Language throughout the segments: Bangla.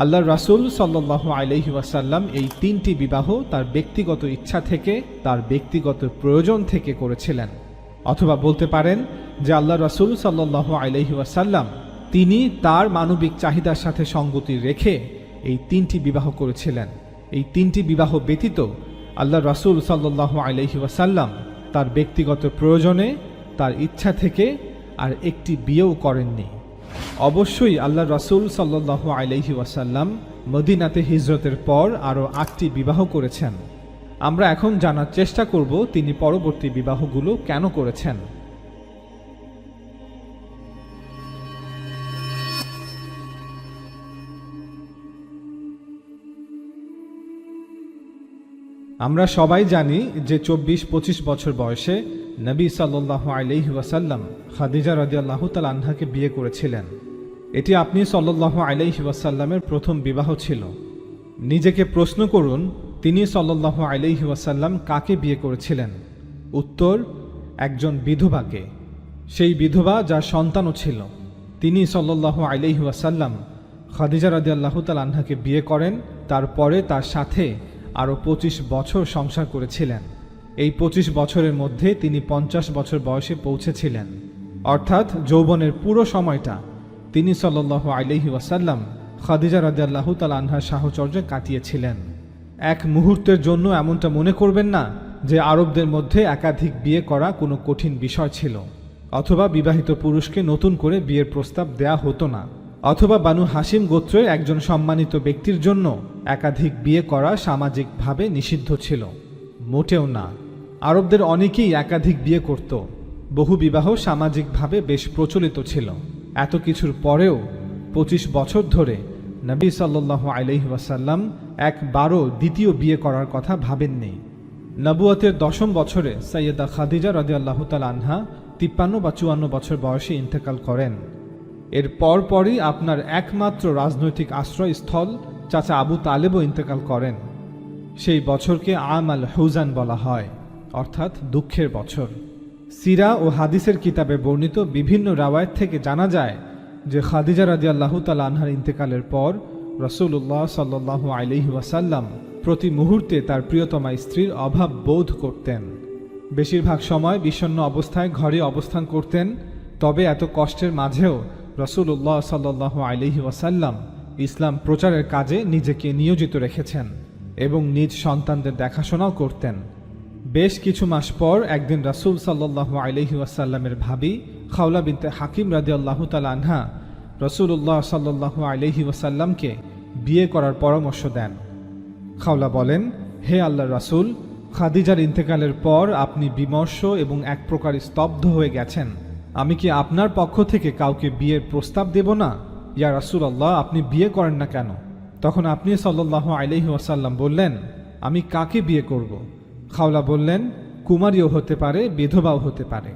আল্লাহ রাসূল সাল্লাল্লাহু আলাইহি ওয়াসাল্লাম এই তিনটি বিবাহ তার ব্যক্তিগত ইচ্ছা থেকে, তার ব্যক্তিগত প্রয়োজন থেকে করেছিলেন। অথবা বলতে পারেন যে আল্লাহ রাসূল সাল্লাল্লাহু আলাইহি ওয়াসাল্লাম তিনি তার মানবিক চাহিদার সাথে সঙ্গতি রেখে এই তিনটি বিবাহ করেছিলেন। এই তিনটি বিবাহ ব্যতীত আল্লাহ রাসূল সাল্লাল্লাহু আলাইহি ওয়াসাল্লাম তার ব্যক্তিগত প্রয়োজনে, তার ইচ্ছা থেকে আর একটি বিয়েও করেননি। অবশ্যই আল্লাহ রাসূল সাল্লাল্লাহু আলাইহি ওয়াসাল্লাম মদিনাতে হিজরতের পর আরও ৮টি বিবাহ করেছেন। আমরা এখন জানার চেষ্টা করব তিনি পরবর্তী বিবাহগুলো কেন করেছেন। আমরা সবাই জানি যে ২৪-২৫ বছর বয়সে নবী সাল্লাল্লাহু আলাইহি ওয়াসাল্লাম খাদিজা রাদিয়াল্লাহু তাআলা আনহাকে বিয়ে করেছিলেন। এটি আপনি সাল্লাল্লাহু আলাইহি ওয়াসাল্লামের প্রথম বিবাহ ছিল। নিজেকে প্রশ্ন করুন, তিনি সাল্লাল্লাহু আলাইহি ওয়াসাল্লাম কাকে বিয়ে করেছিলেন? উত্তর, একজন বিধবাকে। সেই বিধবা যার সন্তানও ছিল। তিনি সাল্লাল্লাহু আলাইহি ওয়াসাল্লাম খাদিজা রাদিয়াল্লাহু তাআলা আনহাকে বিয়ে করেন। তারপরে তার সাথে আরও ২৫ বছর সংসার করেছিলেন। এই ২৫ বছরের মধ্যে তিনি ৫০ বছর বয়সে পৌঁছেছিলেন। অর্থাৎ যৌবনের পুরো সময়টা তিনি সাল্লাল্লাহু আলাইহি ওয়াসাল্লাম খাদিজা রাদিয়াল্লাহু তাআলা আনহার সাহচর্যে কাটিয়েছিলেন। এক মুহূর্তের জন্য এমনটা মনে করবেন না যে আরবদের মধ্যে একাধিক বিয়ে করা কোনো কঠিন বিষয় ছিল, অথবা বিবাহিত পুরুষকে নতুন করে বিয়ের প্রস্তাব দেয়া হতো না, অথবা বানু হাশিম গোত্রের একজন সম্মানিত ব্যক্তির জন্য একাধিক বিয়ে করা সামাজিকভাবে নিষিদ্ধ ছিল। মোটেও না। আরবদের অনেকেই একাধিক বিয়ে করত। বহু বিবাহ সামাজিকভাবে বেশ প্রচলিত ছিল। এত কিছুর পরেও ২৫ বছর ধরে নবী সাল্লাল্লাহু আলাইহি ওয়াসাল্লাম একবারও দ্বিতীয় বিয়ে করার কথা ভাবেননি। নবুয়তের ১০ম বছরে সাইয়্যেদা খাদিজা রাদিয়াল্লাহু তাআলা আনহা ৫৩ বা ৫৪ বছর বয়সে ইন্তেকাল করেন। এর পরপরই আপনার একমাত্র রাজনৈতিক আশ্রয়স্থল চাচা আবু তালেবও ইন্তেকাল করেন। সেই বছরকে আম আল হুজান বলা হয়, অর্থাৎ দুঃখের বছর। সিরা ও হাদিসের কিতাবে বর্ণিত বিভিন্ন রাওয়ায়াত থেকে জানা যায় যে খাদিজা রাদিয়াল্লাহু তাআলা আনহার ইন্তেকালের পর রাসূলুল্লাহ সাল্লাল্লাহু আলাইহি ওয়াসাল্লাম প্রতি মুহূর্তে তার প্রিয়তমা স্ত্রীর অভাব বোধ করতেন। বেশিরভাগ সময় বিষণ্ণ অবস্থায় ঘরে অবস্থান করতেন। তবে এত কষ্টের মাঝেও রাসূলুল্লাহ সাল্লাল্লাহু আলাইহি ওয়াসাল্লাম ইসলাম প্রচারের কাজে নিজেকে নিয়োজিত রেখেছেন এবং নিজ সন্তানদের দেখাশোনাও করতেন। বেশ কিছু মাস পর একদিন রাসূল সাল্লাল্লাহু আলাইহি ওয়াসাল্লামের ভাবি খাওলা বিনতে হাকিম রাদিয়াল্লাহু তাআলা আনহা রাসূলুল্লাহ সাল্লাল্লাহু আলাইহি ওয়াসাল্লামকে বিয়ে করার পরামর্শ দেন। খাওলা বলেন, হে আল্লাহর রাসূল, খাদিজার ইন্তেকালের পর আপনি বিমর্ষ এবং এক প্রকার স্তব্ধ হয়ে গেছেন। আমি কি আপনার পক্ষ থেকে কাউকে বিয়ের প্রস্তাব দেব না? ইয়া রাসূলুল্লাহ, আপনি বিয়ে করেন না কেন? তখন আপনি সাল্লাল্লাহু আলাইহি ওয়াসাল্লাম বললেন, আমি কাকে বিয়ে করব? খাওলা বললেন, কুমারীও হতে পারে, বিধবাও হতে পারে।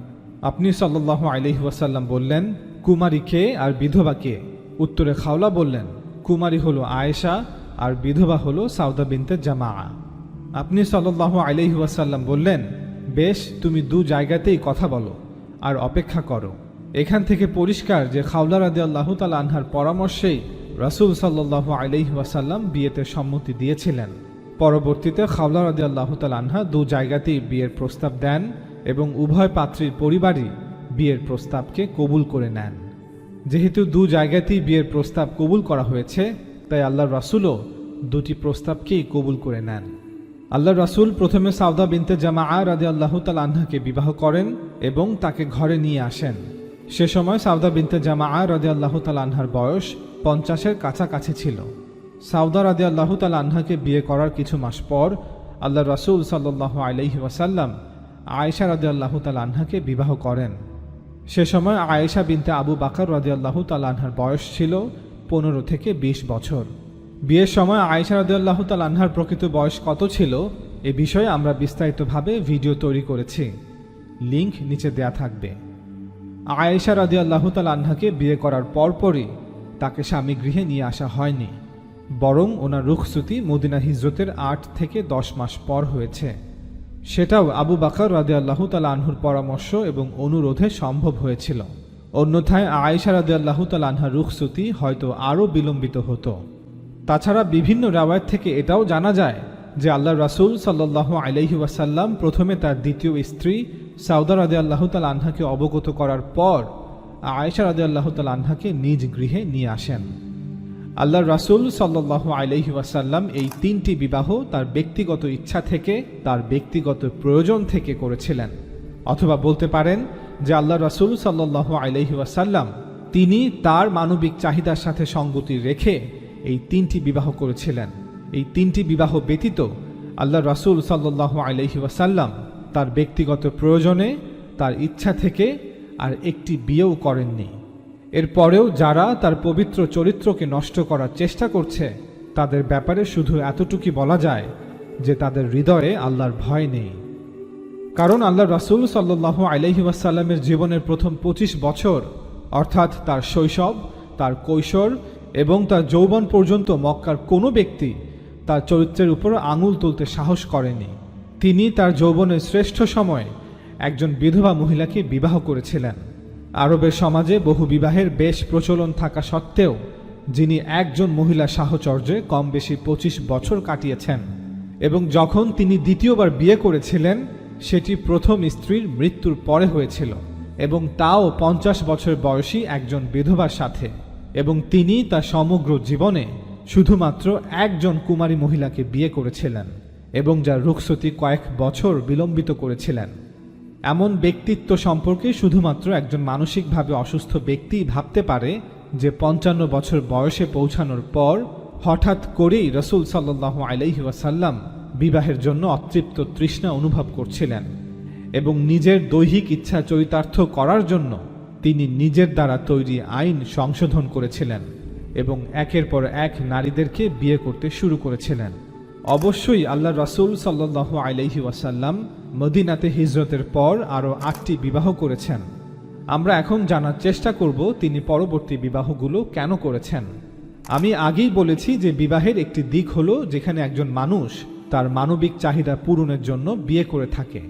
আপনি সাল্লাল্লাহু আলাইহি ওয়াসাল্লাম বললেন, কুমারী কে আর বিধবা কে? উত্তরে খাওলা বললেন, কুমারী হলো আয়েশা আর বিধবা হলো সাউদা বিনতে জামাআ। আপনি সাল্লাল্লাহু আলাইহি ওয়াসাল্লাম বললেন, বেশ, তুমি দু জায়গাতেই কথা বলো আর অপেক্ষা করো। এখান থেকে পরিষ্কার যে খাওলা রাদিয়াল্লাহু তাআলা আনহার পরামর্শেই রাসূল সাল্লাল্লাহু আলাইহি ওয়াসাল্লাম বিয়েতে সম্মতি দিয়েছিলেন। পরবর্তীতে খাওলা রাদিয়াল্লাহু তাআলা আনহা দু জায়গাতেই বিয়ের প্রস্তাব দেন এবং উভয় পাত্রীর পরিবারই বিয়ের প্রস্তাবকে কবুল করে নেন। যেহেতু দু জায়গাতেই বিয়ের প্রস্তাব কবুল করা হয়েছে, তাই আল্লাহর রাসূলও দুটি প্রস্তাবকেই কবুল করে নেন। আল্লাহর রাসূল প্রথমে সাউদা বিনতে জামাআ রাদিয়াল্লাহু তাআলা আনহাকে বিবাহ করেন এবং তাকে ঘরে নিয়ে আসেন। সে সময় সাউদা বিনতে জামাআ রাদিয়াল্লাহু তাআলা আনহার বয়স ৫০-এর কাছাকাছি ছিল। সাউদা রাদিয়াল্লাহু তাআলা আনহাকে বিয়ে করার কিছু মাস পর আল্লাহর রাসূল সাল্লাল্লাহু আলাইহি ওয়াসাল্লাম আয়েশা রাদিয়াল্লাহু তাআলা আনহাকে বিবাহ করেন। সে সময় আয়েশা বিনতে আবু বকর রাদিয়াল্লাহু তাআলা আনহার বয়স ছিল ১৫ থেকে ২০ বছর। বিয়ের সময় আয়েশা রাদিয়াল্লাহু তাআলা আনহার প্রকৃত বয়স কত ছিল এ বিষয়ে আমরা বিস্তারিতভাবে ভিডিও তৈরি করেছি, লিংক নিচে দেয়া থাকবে। আয়েশা রাদিয়াল্লাহু তাআলা আনহাকে বিয়ে করার পরপরই তাকে স্বামী গৃহে নিয়ে আসা হয়নি, বরং ওনার রুখসুতি মদিনা হিজরতের ৮ থেকে ১০ মাস পর হয়েছে। সেটাও আবু বকর রাদিয়াল্লাহু তাআলা আনহুর পরামর্শ এবং অনুরোধে সম্ভব হয়েছিল। অন্যথায় আয়েশা রাদিয়াল্লাহু তাআলা আনহার রুখসুতি হয়তো আরও বিলম্বিত হতো। তাছাড়া বিভিন্ন রাওয়ায়াত থেকে এটাও জানা যায় যে আল্লাহ রাসূল সাল্লাল্লাহু আলাইহি ওয়াসাল্লাম প্রথমে তার দ্বিতীয় স্ত্রী সাউদা রাদিয়াল্লাহু তাআলা আনহাকে অবগত করার পর আয়েশা রাদিয়াল্লাহু তাআলা আনহাকে নিজ গৃহে নিয়ে আসেন। আল্লাহ রাসূল সাল্লাল্লাহু আলাইহি ওয়াসাল্লাম এই তিনটি বিবাহ তার ব্যক্তিগত ইচ্ছা থেকে, তার ব্যক্তিগত প্রয়োজন থেকে করেছিলেন। অথবা বলতে পারেন যে আল্লাহ রাসূল সাল্লাল্লাহু আলাইহি ওয়াসাল্লাম তিনি তার মানবিক চাহিদার সাথে সঙ্গতি রেখে এই তিনটি বিবাহ করেছিলেন। এই তিনটি বিবাহ ব্যতীত আল্লাহ রাসূল সাল্লাল্লাহু আলাইহি ওয়াসাল্লাম তার ব্যক্তিগত প্রয়োজনে, তার ইচ্ছা থেকে আর একটি বিয়েও করেননি। এরপরেও যারা তার পবিত্র চরিত্রকে নষ্ট করার চেষ্টা করছে তাদের ব্যাপারে শুধু এতটুকুই বলা যায় যে তাদের হৃদয়ে আল্লাহর ভয় নেই। কারণ আল্লাহ রাসূল সাল্লাল্লাহু আলাইহি ওয়াসাল্লামের জীবনের প্রথম 25 বছর অর্থাৎ তার শৈশব, তার কৈশোর এবং তার যৌবন পর্যন্ত মক্কার কোনো ব্যক্তি তার চরিত্রের উপর আঙুল তুলতে সাহস করেনি। তিনি তার যৌবনের শ্রেষ্ঠ সময়ে একজন বিধবা মহিলাকে বিবাহ করেছিলেন। আরবের সমাজে বহু বিবাহের বেশ প্রচলন থাকা সত্ত্বেও যিনি একজন মহিলা সাহচর্যে কম বেশি 25 বছর কাটিয়েছেন এবং যখন তিনি দ্বিতীয়বার বিয়ে করেছিলেন সেটি প্রথম স্ত্রীর মৃত্যুর পরে হয়েছিল এবং তাও 50 বছর বয়সী একজন বিধবার সাথে, এবং তিনি তার সমগ্র জীবনে শুধুমাত্র একজন কুমারী মহিলাকে বিয়ে করেছিলেন এবং যার রুখসতি কয়েক বছর বিলম্বিত করেছিলেন। এমন ব্যক্তিত্ব সম্পর্কে শুধুমাত্র একজন মানসিকভাবে অসুস্থ ব্যক্তিই ভাবতে পারে যে 55 বছর বয়সে পৌঁছানোর পর হঠাৎ করেই রাসূল সাল্লাল্লাহু আলাইহি ওয়াসাল্লাম বিবাহের জন্য অতৃপ্ত তৃষ্ণা অনুভব করছিলেন এবং নিজের দৈহিক ইচ্ছা চরিতার্থ করার জন্য তিনি নিজের দ্বারা তৈরি আইন সংশোধন করেছিলেন এবং একের পর এক নারীদেরকে বিয়ে করতে শুরু করেছিলেন। অবশ্যই আল্লাহ রাসূল সাল্লাল্লাহু আলাইহি ওয়াসাল্লাম মদিনাতে হিজরতের পর আরও 8টি বিবাহ করেছেন। আমরা এখন জানার চেষ্টা করব তিনি পরবর্তী বিবাহগুলো কেন করেছেন। আমি আগেই বলেছি যে বিবাহের একটি দিক হলো যেখানে একজন মানুষ তার মানবিক চাহিদা পূরণের জন্য বিয়ে করে থাকে।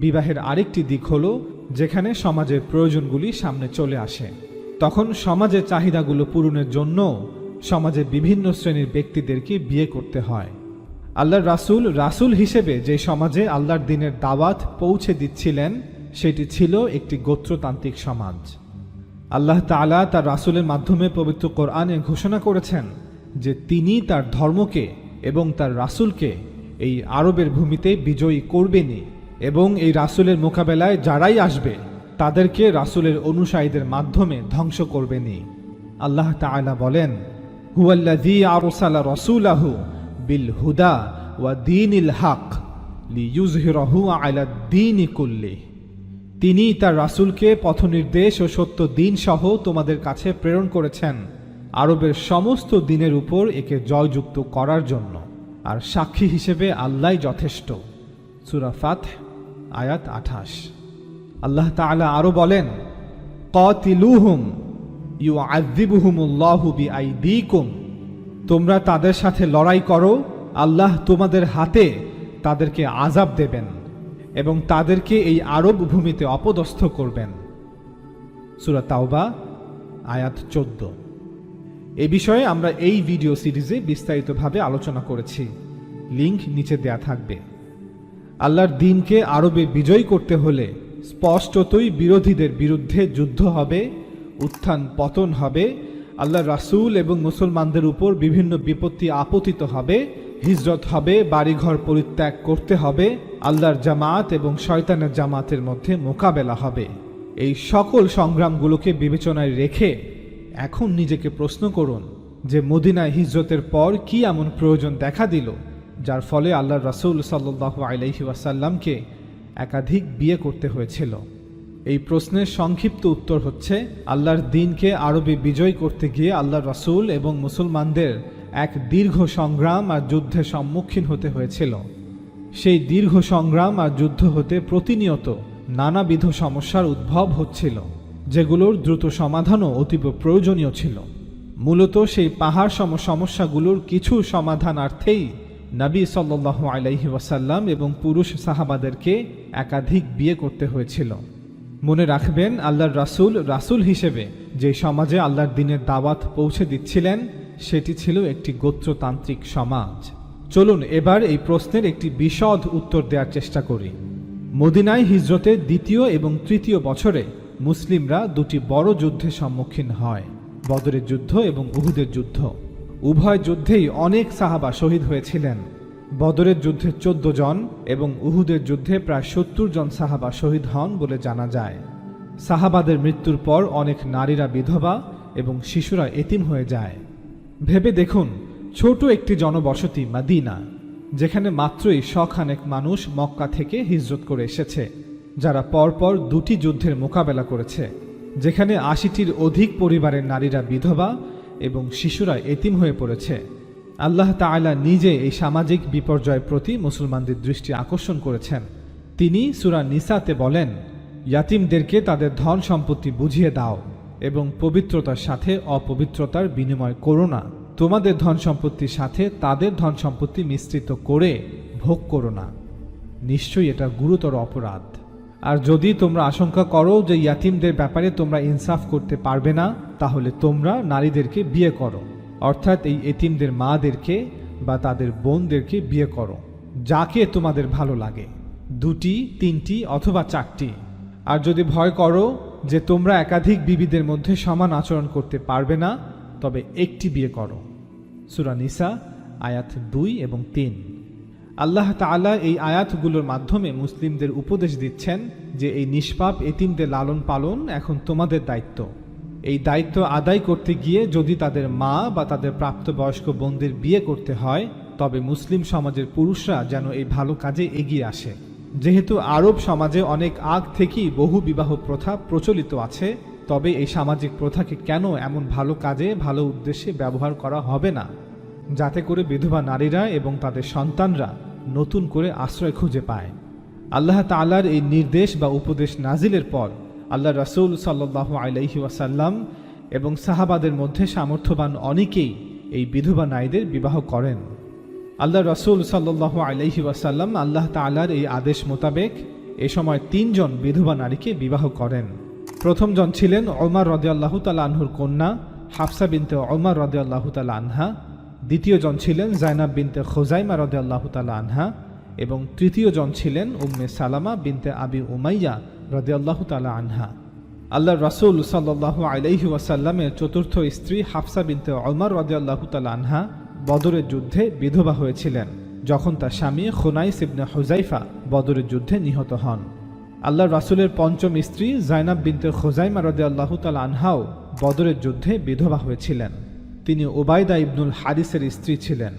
বিবাহের আরেকটি দিক হলো যেখানে সমাজের প্রয়োজনগুলি সামনে চলে আসে। তখন সমাজের চাহিদাগুলো পূরণের জন্য সমাজে বিভিন্ন শ্রেণীর ব্যক্তিদেরকে বিয়ে করতে হয়। আল্লাহর রাসূল হিসেবে যে সমাজে আল্লাহর দ্বীনের দাওয়াত পৌঁছে দিচ্ছিলেন সেটি ছিল একটি গোত্রতান্ত্রিক সমাজ। আল্লাহ তাআলা তার রাসূলের মাধ্যমে পবিত্র কোরআনে ঘোষণা করেছেন যে তিনি তার ধর্মকে এবং তার রাসূলকে এই আরবের ভূমিতে বিজয়ী করবেনই এবং এই রাসূলের মোকাবেলায় যারাই আসবে তাদেরকে রাসূলের অনুসারীদের মাধ্যমে ধ্বংস করবেনই। আল্লাহ তাআলা বলেন, হুয়াল্লাযী আরসালা রাসূলাহু বিল হুদা ওয়া দীনিল হক লিইয়ুযহিরাহু আলাদ দীনি কুল্লিহি। তিনি তার রাসূলকে পথনির্দেশ ও সত্য দ্বীন সহ তোমাদের কাছে প্রেরণ করেছেন আরবের সমস্ত দ্বীনের উপর একে জয়যুক্ত করার জন্য, আর সাক্ষী হিসেবে আল্লাহই যথেষ্ট। সূরা ফাতহ আয়াত 28। আল্লাহ তাআলা আরো বলেন, কাতিলুহুম ইউআযিবুহুমুল্লাহু বিআইদিকুম। তোমরা তাদের সাথে লড়াই করো, আল্লাহ তোমাদের হাতে তাদেরকে আযাব দেবেন এবং তাদেরকে এই আরব ভূমিতে অপদস্থ করবেন। সূরা তাওবা আয়াত 14। এ বিষয়ে আমরা এই ভিডিও সিরিজে বিস্তারিতভাবে আলোচনা করেছি, লিংক নিচে দেয়া থাকবে। আল্লাহর দ্বীনকে আরবে বিজয় করতে হলে স্পষ্টতই বিরোধীদের বিরুদ্ধে যুদ্ধ হবে, উত্থান পতন হবে, আল্লাহর রাসূল এবং মুসলমানদের উপর বিভিন্ন বিপত্তি আপতিত হবে, হিজরত হবে, বাড়িঘর পরিত্যাগ করতে হবে, আল্লাহর জামাত এবং শয়তানের জামাতের মধ্যে মোকাবেলা হবে। এই সকল সংগ্রামগুলোকে বিবেচনায় রেখে এখন নিজেকে প্রশ্ন করুন যে মদিনায় হিজরতের পর কি এমন প্রয়োজন দেখা দিল যার ফলে আল্লাহর রাসূল সাল্লাল্লাহু আলাইহি ওয়াসাল্লামকে একাধিক বিয়ে করতে হয়েছিল। এই প্রশ্নের সংক্ষিপ্ত উত্তর হচ্ছে, আল্লাহর দ্বীনকে আরবে বিজয় করতে গিয়ে আল্লাহর রাসূল এবং মুসলমানদের এক দীর্ঘ সংগ্রাম আর যুদ্ধের সম্মুখীন হতে হয়েছিল। সেই দীর্ঘ সংগ্রাম আর যুদ্ধ হতে প্রতিনিয়ত নানাবিধ সমস্যার উদ্ভব হচ্ছিল, যেগুলোর দ্রুত সমাধানও অতীব প্রয়োজনীয় ছিল। মূলত সেই পাহাড় সম সমস্যাগুলোর কিছু সমাধানার্থেই নবী সাল্লাল্লাহু আলাইহি ওয়াসাল্লাম এবং পুরুষ সাহাবাদেরকে একাধিক বিয়ে করতে হয়েছিল। মনে রাখবেন, আল্লাহর রাসূল হিসেবে যে সমাজে আল্লাহর দ্বীনের দাওয়াত পৌঁছে দিচ্ছিলেন সেটি ছিল একটি গোত্রতান্ত্রিক সমাজ। চলুন এবার এই প্রশ্নের একটি বিশদ উত্তর দেওয়ার চেষ্টা করি। মদিনায় হিজরতের দ্বিতীয় এবং তৃতীয় বছরে মুসলিমরা দুটি বড় যুদ্ধের সম্মুখীন হয়, বদরের যুদ্ধ এবং উহুদের যুদ্ধ। উভয় যুদ্ধেই অনেক সাহাবা শহীদ হয়েছিলেন। বদরের যুদ্ধে 14 জন এবং উহুদের যুদ্ধে প্রায় 70 জন সাহাবা শহীদ হন বলে জানা যায়। সাহাবাদের মৃত্যুর পর অনেক নারীরা বিধবা এবং শিশুরা এতিম হয়ে যায়। ভেবে দেখুন, ছোট একটি জনবসতি মাদিনা, যেখানে মাত্রই শখানেক মানুষ মক্কা থেকে হিজরত করে এসেছে, যারা পরপর দুটি যুদ্ধের মোকাবেলা করেছে, যেখানে 80টির অধিক পরিবারের নারীরা বিধবা এবং শিশুরা এতিম হয়ে পড়েছে। আল্লাহ তাআলা নিজে এই সামাজিক বিপর্যয়ের প্রতি মুসলমানদের দৃষ্টি আকর্ষণ করেছেন। তিনি সূরা নিসাতে বলেন, ইয়াতিমদেরকে তাদের ধন সম্পত্তি বুঝিয়ে দাও এবং পবিত্রতার সাথে অপবিত্রতার বিনিময় করো না। তোমাদের ধন সম্পত্তির সাথে তাদের ধন সম্পত্তি মিশ্রিত করে ভোগ করো না। নিশ্চয়ই এটা গুরুতর অপরাধ। আর যদি তোমরা আশঙ্কা করো যে ইয়াতিমদের ব্যাপারে তোমরা ইনসাফ করতে পারবে না, তাহলে তোমরা নারীদেরকে বিয়ে করো, অর্থাৎ এই এতিমদের মাদেরকে বা তাদের বোনদেরকে বিয়ে করো, যাকে তোমাদের ভালো লাগে, 2টি, 3টি অথবা 4টি। আর যদি ভয় করো যে তোমরা একাধিক বিবিদের মধ্যে সমান আচরণ করতে পারবে না, তবে একটি বিয়ে করো। সূরা নিসা আয়াত 2 এবং 3। আল্লাহ তাআলা এই আয়াতগুলোর মাধ্যমে মুসলিমদের উপদেশ দিচ্ছেন যে এই নিষ্পাপ এতিমদের লালন পালন এখন তোমাদের দায়িত্ব। এই দায়িত্ব আদায় করতে গিয়ে যদি তাদের মা বা তাদের প্রাপ্তবয়স্ক বোনদের বিয়ে করতে হয়, তবে মুসলিম সমাজের পুরুষরা যেন এই ভালো কাজে এগিয়ে আসে। যেহেতু আরব সমাজে অনেক আগ থেকেই বহু বিবাহ প্রথা প্রচলিত আছে, তবে এই সামাজিক প্রথাকে কেন এমন ভালো কাজে ভালো উদ্দেশ্যে ব্যবহার করা হবে না, যাতে করে বিধবা নারীরা এবং তাদের সন্তানরা নতুন করে আশ্রয় খুঁজে পায়। আল্লাহ তাআলার এই নির্দেশ বা উপদেশ নাজিলের পর আল্লাহ রাসূল সাল্লাল্লাহু আলাইহি ওয়াসাল্লাম এবং সাহাবাদের মধ্যে সামর্থ্যবান অনেকেই এই বিধবা নারীদের বিবাহ করেন। আল্লাহ রাসূল সাল্লাল্লাহু আলাইহি ওয়াসাল্লাম আল্লাহ তাআলার এই আদেশ মোতাবেক এ সময় 3 জন বিধবা নারীকে বিবাহ করেন। প্রথম জন ছিলেন ওমর রাদিয়াল্লাহু তাআলা আনহুর কন্যা হাফসা বিনতে ওমর রাদিয়াল্লাহু তাআলা আনহা, দ্বিতীয় জন ছিলেন যায়েনব বিনতে খুজাইমা রাদিয়াল্লাহু তাআলা আনহা এবং তৃতীয় জন ছিলেন উম্মে সালামা বিনতে আবি উমাইয়া রাদিয়াল্লাহু তাআলা আনহা। আল্লাহর রাসূল সাল্লাল্লাহু আলাইহি ওয়াসাল্লামের চতুর্থ স্ত্রী হাফসা বিনতে ওমর রাদিয়াল্লাহু তাআলা আনহা বদরের যুদ্ধে বিধবা হয়েছিলেন, যখন তার স্বামী খুনাইস ইবনে হুযাইফা বদরের যুদ্ধে নিহত হন। আল্লাহর রাসূলের পঞ্চম স্ত্রী যায়েনব বিনতে খুজাইমা রাদিয়াল্লাহু তাআলা আনহাও বদরের যুদ্ধে বিধবা হয়েছিলেন। তিনি উবাইদা ইবনুল হারিসের স্ত্রী ছিলেন।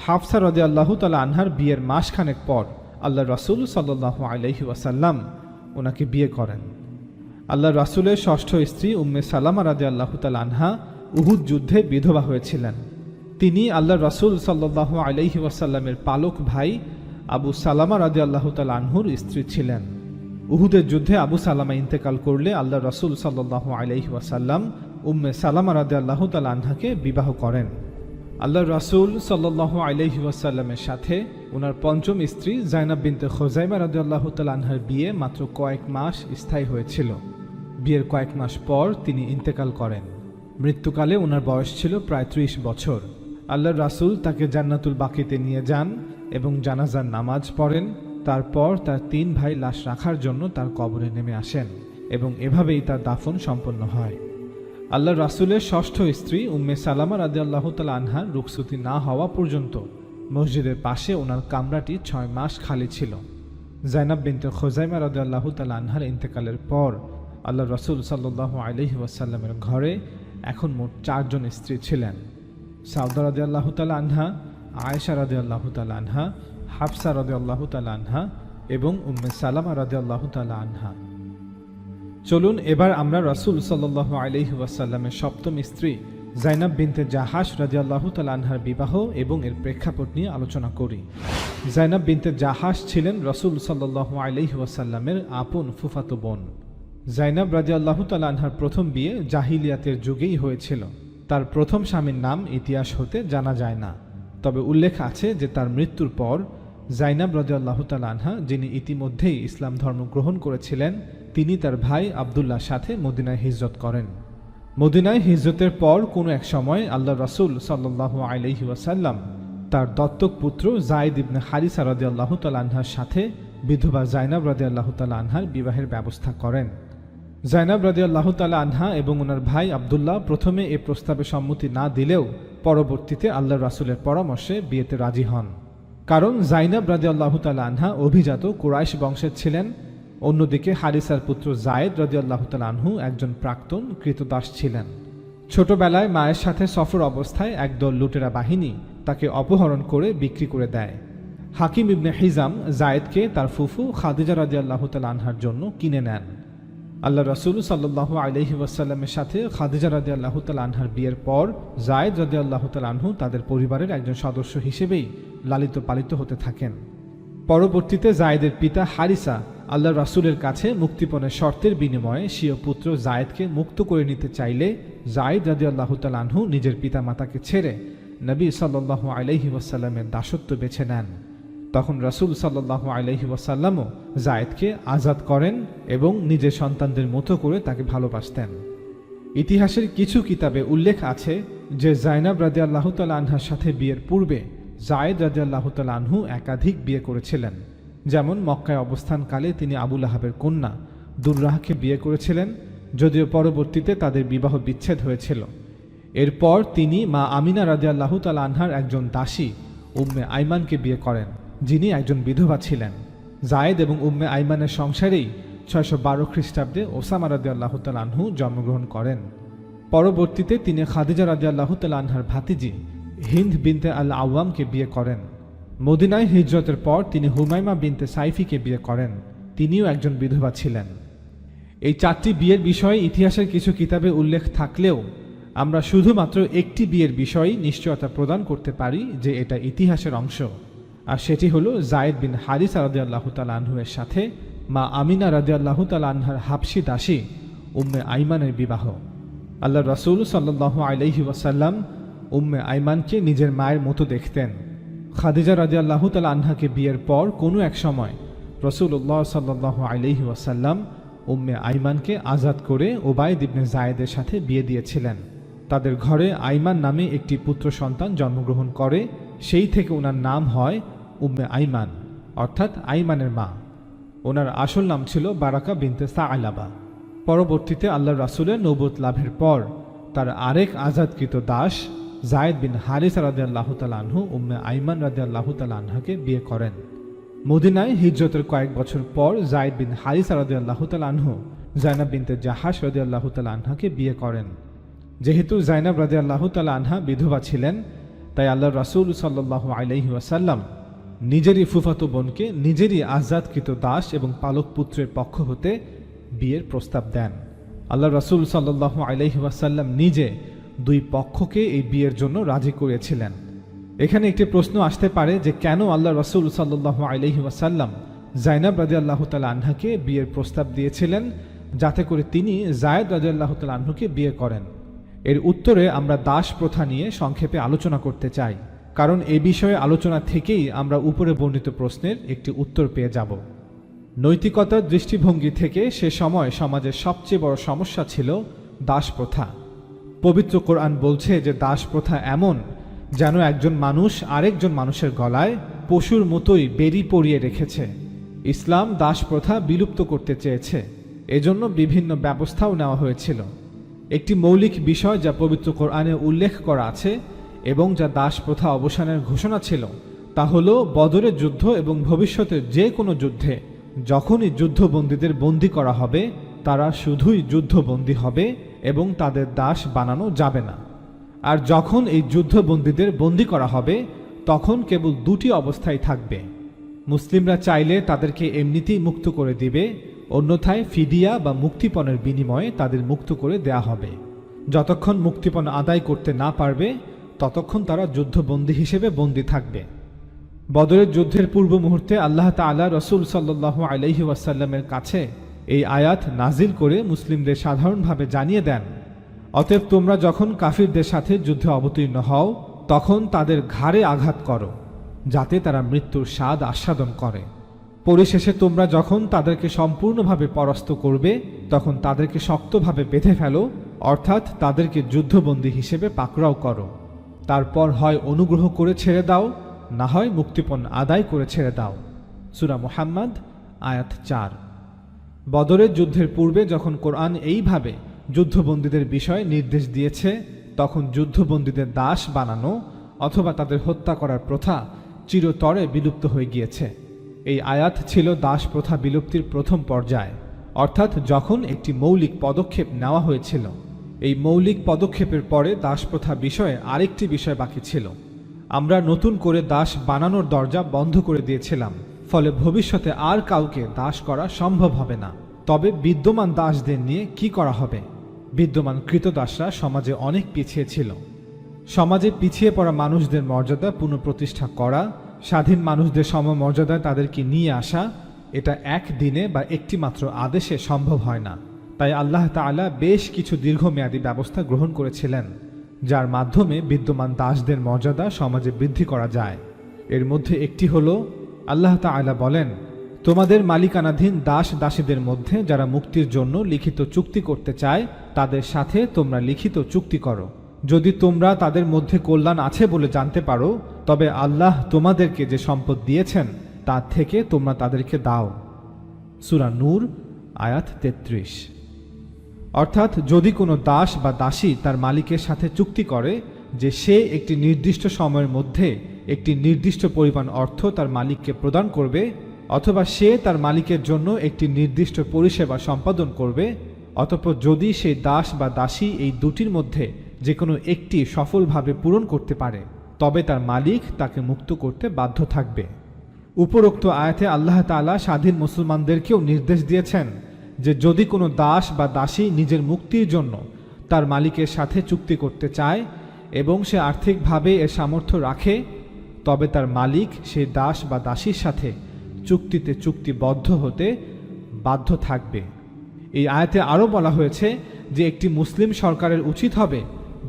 হাফসা রাদিয়াল্লাহু তাআলা আনহার বিয়ের মাসখানেক পর আল্লাহর রাসূল সাল্লাল্লাহু আলাইহি ওয়াসাল্লাম ওনাকে বিয়ে করেন। আল্লাহর রাসূলের ষষ্ঠ স্ত্রী উম্মে সালামা রাদিয়াল্লাহু তাআলা আনহা উহুদ যুদ্ধে বিধবা হয়েছিলেন। তিনি আল্লাহর রাসূল সাল্লাল্লাহু আলাইহি ওয়াসাল্লামের পালক ভাই আবু সালামা রাদিয়াল্লাহু তাআলা আনহুর স্ত্রী ছিলেন। উহুদের যুদ্ধে আবু সালামা ইন্তেকাল করলে আল্লাহর রাসূল সাল্লাল্লাহু আলাইহি ওয়াসাল্লাম উম্মে সালামা রাদিয়াল্লাহু তাআলা আনহাকে বিবাহ করেন। আল্লাহর রাসূল সাল্লাল্লাহু আলাইহি ওয়াসাল্লামের সাথে ওনার পঞ্চম স্ত্রী যায়েনব বিনতে খুজাইমা রাদিয়াল্লাহু তাআলা আনহার বিয়ে মাত্র কয়েক মাস স্থায়ী হয়েছিল। বিয়ের কয়েক মাস পর তিনি ইন্তেকাল করেন। মৃত্যুকালে ওনার বয়স ছিল প্রায় 30 বছর। আল্লাহর রাসূল তাকে জান্নাতুল বাকিতে নিয়ে যান এবং জানাজার নামাজ পড়েন। তারপর তার 3 ভাই লাশ রাখার জন্য তার কবরে নেমে আসেন এবং এভাবেই তার দাফন সম্পন্ন হয়। আল্লাহর রাসূলের ষষ্ঠ স্ত্রী উম্মে সালামা রাদিয়াল্লাহু তাআলা আনহার রুখসতি না হওয়া পর্যন্ত মসজিদের পাশে ওনার কামরাটি 6 মাস খালি ছিল। যায়েনব বিনতে খুজাইমা রাদিয়াল্লাহু তাআলা আনহার ইন্তেকালের পর আল্লাহর রাসূল সাল্লাল্লাহু আলাইহি ওয়াসাল্লামের ঘরে এখন মোট 4 জন স্ত্রী ছিলেন। সাউদা রাদিয়াল্লাহু তাআলা আনহা, আয়েশা রাদিয়াল্লাহু তাআলা আনহা, হাফসা রাদিয়াল্লাহু তাআলা আনহা এবং উম্মে সালামা রাদিয়াল্লাহু তাআলা আনহা। চলুন এবার আমরা রাসূল সাল্লাল্লাহু আলাইহি ওয়াসাল্লামের সপ্তম স্ত্রী যায়েনব বিনতে জাহাশ রাদিয়াল্লাহু তাআলা আনহার বিবাহ এবং এর প্রেক্ষাপট নিয়ে আলোচনা করি। যায়েনব বিনতে জাহাশ ছিলেন রাসূল সাল্লাল্লাহু আলাইহি ওয়াসাল্লামের আপন ফুফাতো বোন। যায়েনব রাদিয়াল্লাহু তাআলা আনহার প্রথম বিয়ে জাহিলিয়াতের যুগেই হয়েছিল। তার প্রথম স্বামীর নাম ইতিহাস হতে জানা যায় না, তবে উল্লেখ আছে যে তার মৃত্যুর পর যায়েনব রাদিয়াল্লাহু তাআলা আনহা, যিনি ইতিমধ্যেই ইসলাম ধর্ম গ্রহণ করেছিলেন, তিনি তার ভাই আব্দুল্লাহর সাথে মদিনায় হিজরত করেন। মদিনায় হিজরতের পর কোনো এক সময় আল্লাহ রাসূল সাল্লাল্লাহু আলাইহি ওয়াসাল্লাম তার দত্তক পুত্র যায়েদ ইবনে হারিসা রাদিয়াল্লাহু তাআলা আনহার সাথে বিধবা জাইনাব রাদিয়াল্লাহু তাআলা আনহার বিবাহের ব্যবস্থা করেন। জাইনাব রাদিয়াল্লাহু তাআলা আনহা এবং ওনার ভাই আব্দুল্লাহ প্রথমে এ প্রস্তাবে সম্মতি না দিলেও পরবর্তীতে আল্লাহ রাসূলের পরামর্শে বিয়েতে রাজি হন। কারণ জাইনাব রাদিয়াল্লাহু তাআলা আনহা অভিজাত কুরাইশ বংশের ছিলেন। অন্যদিকে হারিসার পুত্র যায়েদ রাদিয়াল্লাহু তাআলা আনহু একজন প্রাক্তন কৃতদাস ছিলেন। ছোটবেলায় মায়ের সাথে সফর অবস্থায় একদল লুটেরা বাহিনী তাকে অপহরণ করে বিক্রি করে দেয়। হাকিম ইবনে হিজাম যায়েদকে তার ফুফু খাদিজা রাদিয়াল্লাহু তাআলা আনহার জন্য কিনে নেন। আল্লাহ রাসূল সাল্লাল্লাহু আলাইহি ওয়াসাল্লামের সাথে খাদিজা রাদিয়াল্লাহু তাআলা আনহার বিয়ের পর যায়েদ রাদিয়াল্লাহু তাআলা আনহু তাদের পরিবারের একজন সদস্য হিসেবেই লালিত পালিত হতে থাকেন। পরবর্তীতে যায়েদের পিতা হারিসা আল্লাহ রাসূলের কাছে মুক্তিপণের শর্তের বিনিময়ে স্বীয় পুত্র যায়েদকে মুক্ত করে নিতে চাইলে যায়েদ রাদিয়াল্লাহু তাআলা আনহু নিজের পিতামাতাকে ছেড়ে নবী সাল্লাল্লাহু আলাইহি ওয়াসাল্লামের দাসত্ব বেছে নেন। তখন রাসূল সাল্লাল্লাহু আলাইহি ওয়াসাল্লামও যায়েদকে আজাদ করেন এবং নিজের সন্তানদের মতো করে তাকে ভালোবাসতেন। ইতিহাসের কিছু কিতাবে উল্লেখ আছে যে জাইনাব রাদিয়াল্লাহু তাআলা আনহার সাথে বিয়ের পূর্বে যায়েদ রাদিয়াল্লাহু তাআলা আনহু একাধিক বিয়ে করেছিলেন। যেমন মক্কায় অবস্থানকালে তিনি আবু লাহাবের কন্যা দুররাহকে বিয়ে করেছিলেন, যদিও পরবর্তীতে তাদের বিবাহ বিচ্ছেদ হয়েছিল। এরপর তিনি মা আমিনা রাদিয়াল্লাহু তাআলা আনহার একজন দাসী উম্মে আইমানকে বিয়ে করেন, যিনি একজন বিধবা ছিলেন। যায়েদ এবং উম্মে আইমানের সংসারেই 612 খ্রিস্টাব্দে ওসামা রাদিয়াল্লাহু তাআলা আনহু জন্মগ্রহণ করেন। পরবর্তীতে তিনি খাদিজা রাদিয়াল্লাহু তাআলা আনহার ভাতিজি হিন্দ বিনতে আল আওয়ামকে বিয়ে করেন। মদিনায় হিজরতের পর তিনি হুমায়মা বিনতে সাইফিকে বিয়ে করেন, তিনিও একজন বিধবা ছিলেন। এই 4টি বিয়ের বিষয়ে ইতিহাসের কিছু কিতাবে উল্লেখ থাকলেও আমরা শুধুমাত্র একটি বিয়ের বিষয়ে নিশ্চয়তা প্রদান করতে পারি যে এটা ইতিহাসের অংশ, আর সেটি হলো যায়েদ বিন হারিসা রাদিয়াল্লাহু তাআলা আনহু এর সাথে মা আমিনা রাদিয়াল্লাহু তাআলা আনহার হাবশি দাসী উম্মে আইমানের বিবাহ। আল্লাহ রাসূল সাল্লাল্লাহু আলাইহি ওয়াসাল্লাম উম্মে আইমানকে নিজের মায়ের মতো দেখতেন। খাদিজা রাদিয়াল্লাহু তাআলা আনহাকে বিয়ের পর কোনো এক সময় রাসূলুল্লাহ সাল্লাল্লাহু আলাইহি ওয়াসাল্লাম উম্মে আইমানকে আজাদ করে উবাইদ ইবনে যায়েদের সাথে বিয়ে দিয়েছিলেন। তাদের ঘরে আইমান নামে একটি পুত্র সন্তান জন্মগ্রহণ করে, সেই থেকে ওনার নাম হয় উম্মে আইমান, অর্থাৎ আইমানের মা। ওনার আসল নাম ছিল বারাকা বিনতে সাআলাবা। পরবর্তীতে আল্লাহ রাসূলের নবুয়ত লাভের পর তার আরেক আজাদকৃত দাস যায়েদ বিন হারিসা রাদিয়াল্লাহু তাআলা আনহু উম্মে আইমান রাদিয়াল্লাহু তাআলা আনহাকে বিয়ে করেন। মদিনায় হিজরতের কয়েক বছর পর যায়েদ বিন হারিসা রাদিয়াল্লাহু তাআলা আনহু জাইনাব বিনতে জাহাশ রাদিয়াল্লাহু তাআলা আনহাকে বিয়ে করেন। যেহেতু জাইনাব রাদিয়াল্লাহু তাআলা আনহা বিধবা ছিলেন, তাই আল্লাহ রাসূল সাল্লাল্লাহু আলাইহি ওয়াসাল্লাম নিজেরই ফুফাতো বোনকে নিজেরই আজাদকৃত দাস এবং পালক পুত্রের পক্ষ হতে বিয়ের প্রস্তাব দেন। আল্লাহ রাসূল সাল্লাল্লাহু আলাইহি ওয়াসাল্লাম নিজে দুই পক্ষকে এই বিয়ের জন্য রাজি করেছিলেন। এখানে একটি প্রশ্ন আসতে পারে যে কেন আল্লাহ রাসূল সাল্লাল্লাহু আলাইহি ওয়াসাল্লাম জাইনাব রাদিয়াল্লাহু তাআলা আনহাকে বিয়ের প্রস্তাব দিয়েছিলেন যাতে করে তিনি যায়েদ রাদিয়াল্লাহু তাআলা আনহুকে বিয়ে করেন। এর উত্তরে আমরা দাস প্রথা নিয়ে সংক্ষেপে আলোচনা করতে চাই, কারণ এ বিষয়ে আলোচনা থেকেই আমরা উপরে বর্ণিত প্রশ্নের একটি উত্তর পেয়ে যাব। নৈতিকতার দৃষ্টিভঙ্গি থেকে সে সময় সমাজের সবচেয়ে বড় সমস্যা ছিল দাস প্রথা। পবিত্র কোরআন বলছে যে দাস প্রথা এমন যেন একজন মানুষ আরেকজন মানুষের গলায় পশুর মতোই বেড়ি পরিয়ে রেখেছে। ইসলাম দাস প্রথা বিলুপ্ত করতে চেয়েছে, এজন্য বিভিন্ন ব্যবস্থাও নেওয়া হয়েছিল। একটি মৌলিক বিষয় যা পবিত্র কোরআনে উল্লেখ করা আছে এবং যা দাস প্রথা অবসানের ঘোষণা ছিল তা হল বদরের যুদ্ধ এবং ভবিষ্যতের যে কোনো যুদ্ধে যখনই যুদ্ধবন্দীদের বন্দী করা হবে তারা শুধুই যুদ্ধবন্দী হবে এবং তাদের দাস বানানো যাবে না। আর যখন এই যুদ্ধবন্দীদের বন্দী করা হবে তখন কেবল দুটি অবস্থায় থাকবে। মুসলিমরা চাইলে তাদেরকে এমনিতেই মুক্ত করে দিবে, অন্যথায় ফিদিয়া বা মুক্তিপণের বিনিময়ে তাদের মুক্ত করে দেয়া হবে। যতক্ষণ মুক্তিপণ আদায় করতে না পারবে ততক্ষণ তারা যুদ্ধবন্দী হিসেবে বন্দী থাকবে। বদরের যুদ্ধের পূর্ব মুহূর্তে আল্লাহ তাআলা রাসূল সাল্লাল্লাহু আলাইহি ওয়াসাল্লামের কাছে এই আয়াত নাজিল করে মুসলিমদের সাধারণভাবে জানিয়ে দেন, অতএব তোমরা যখন কাফিরদের সাথে যুদ্ধে অবতীর্ণ হও তখন তাদের ঘাড়ে আঘাত করো যাতে তারা মৃত্যুর স্বাদ আস্বাদন করে। পরিশেষে তোমরা যখন তাদেরকে সম্পূর্ণভাবে পরাস্ত করবে তখন তাদেরকে শক্তভাবে বেঁধে ফেলো অর্থাৎ তাদেরকে যুদ্ধবন্দী হিসেবে পাকড়াও করো, তারপর হয় অনুগ্রহ করে ছেড়ে দাও, না হয় মুক্তিপণ আদায় করে ছেড়ে দাও। সূরা মুহাম্মদ আয়াত 4। বদরের যুদ্ধের পূর্বে যখন কোরআন এইভাবে যুদ্ধবন্দীদের বিষয়ে নির্দেশ দিয়েছে, তখন যুদ্ধবন্দীদের দাস বানানো অথবা তাদের হত্যা করার প্রথা চিরতরে বিলুপ্ত হয়ে গিয়েছে। এই আয়াত ছিল দাস প্রথা বিলুপ্তির প্রথম পর্যায়, অর্থাৎ যখন একটি মৌলিক পদক্ষেপ নেওয়া হয়েছিল। এই মৌলিক পদক্ষেপের পরে দাস প্রথা বিষয়ে আরেকটি বিষয় বাকি ছিল। আমরা নতুন করে দাস বানানোর দরজা বন্ধ করে দিয়েছিলাম, ফলে ভবিষ্যতে আর কাউকে দাস করা সম্ভব হবে না। তবে বিদ্যমান দাসদের নিয়ে কি করা হবে? বিদ্যমান কৃতদাসরা সমাজে অনেক পিছিয়ে ছিল। সমাজে পিছিয়ে পড়া মানুষদের মর্যাদা পুনঃপ্রতিষ্ঠা করা, স্বাধীন মানুষদের সমমর্যাদায় তাদেরকে নিয়ে আসা, এটা একদিনে বা একটি মাত্র আদেশে সম্ভব হয় না। তাই আল্লাহ তাআলা বেশ কিছু দীর্ঘমেয়াদী ব্যবস্থা গ্রহণ করেছিলেন, যার মাধ্যমে বিদ্যমান দাসদের মর্যাদা সমাজে বৃদ্ধি করা যায়। এর মধ্যে একটি হলো, আল্লাহ তাআলা বলেন, তোমাদের মালিকানাধীন দাস দাসীদের মধ্যে যারা মুক্তির জন্য লিখিত চুক্তি করতে চায়, তাদের সাথে তোমরা লিখিত চুক্তি করো। যদি তোমরা তাদের মধ্যে কল্যাণ আছে বলে জানতে পারো, তবে আল্লাহ তোমাদেরকে যে সম্পদ দিয়েছেন তার থেকে তোমরা তাদেরকে দাও। সূরা নূর আয়াত 33। অর্থাৎ যদি কোনো দাস বা দাসী তার মালিকের সাথে চুক্তি করে যে সে একটি নির্দিষ্ট সময়ের মধ্যে একটি নির্দিষ্ট পরিমাণ অর্থ তার মালিককে প্রদান করবে, অথবা সে তার মালিকের জন্য একটি নির্দিষ্ট পরিষেবা সম্পাদন করবে, অতঃপর যদি সেই দাস বা দাসী এই দুটির মধ্যে যে কোনো একটি সফলভাবে পূরণ করতে পারে, তবে তার মালিক তাকে মুক্ত করতে বাধ্য থাকবে। উপরোক্ত আয়াতে আল্লাহ তাআলা স্বাধীন মুসলমানদেরকেও নির্দেশ দিয়েছেন যে যদি কোনো দাস বা দাসী নিজের মুক্তির জন্য তার মালিকের সাথে চুক্তি করতে চায় এবং সে আর্থিকভাবে এর সামর্থ্য রাখে, তবে তার মালিক সেই দাস বা দাসীর সাথে চুক্তিতে চুক্তিবদ্ধ হতে বাধ্য থাকবে। এই আয়াতে আরও বলা হয়েছে যে একটি মুসলিম সরকারের উচিত হবে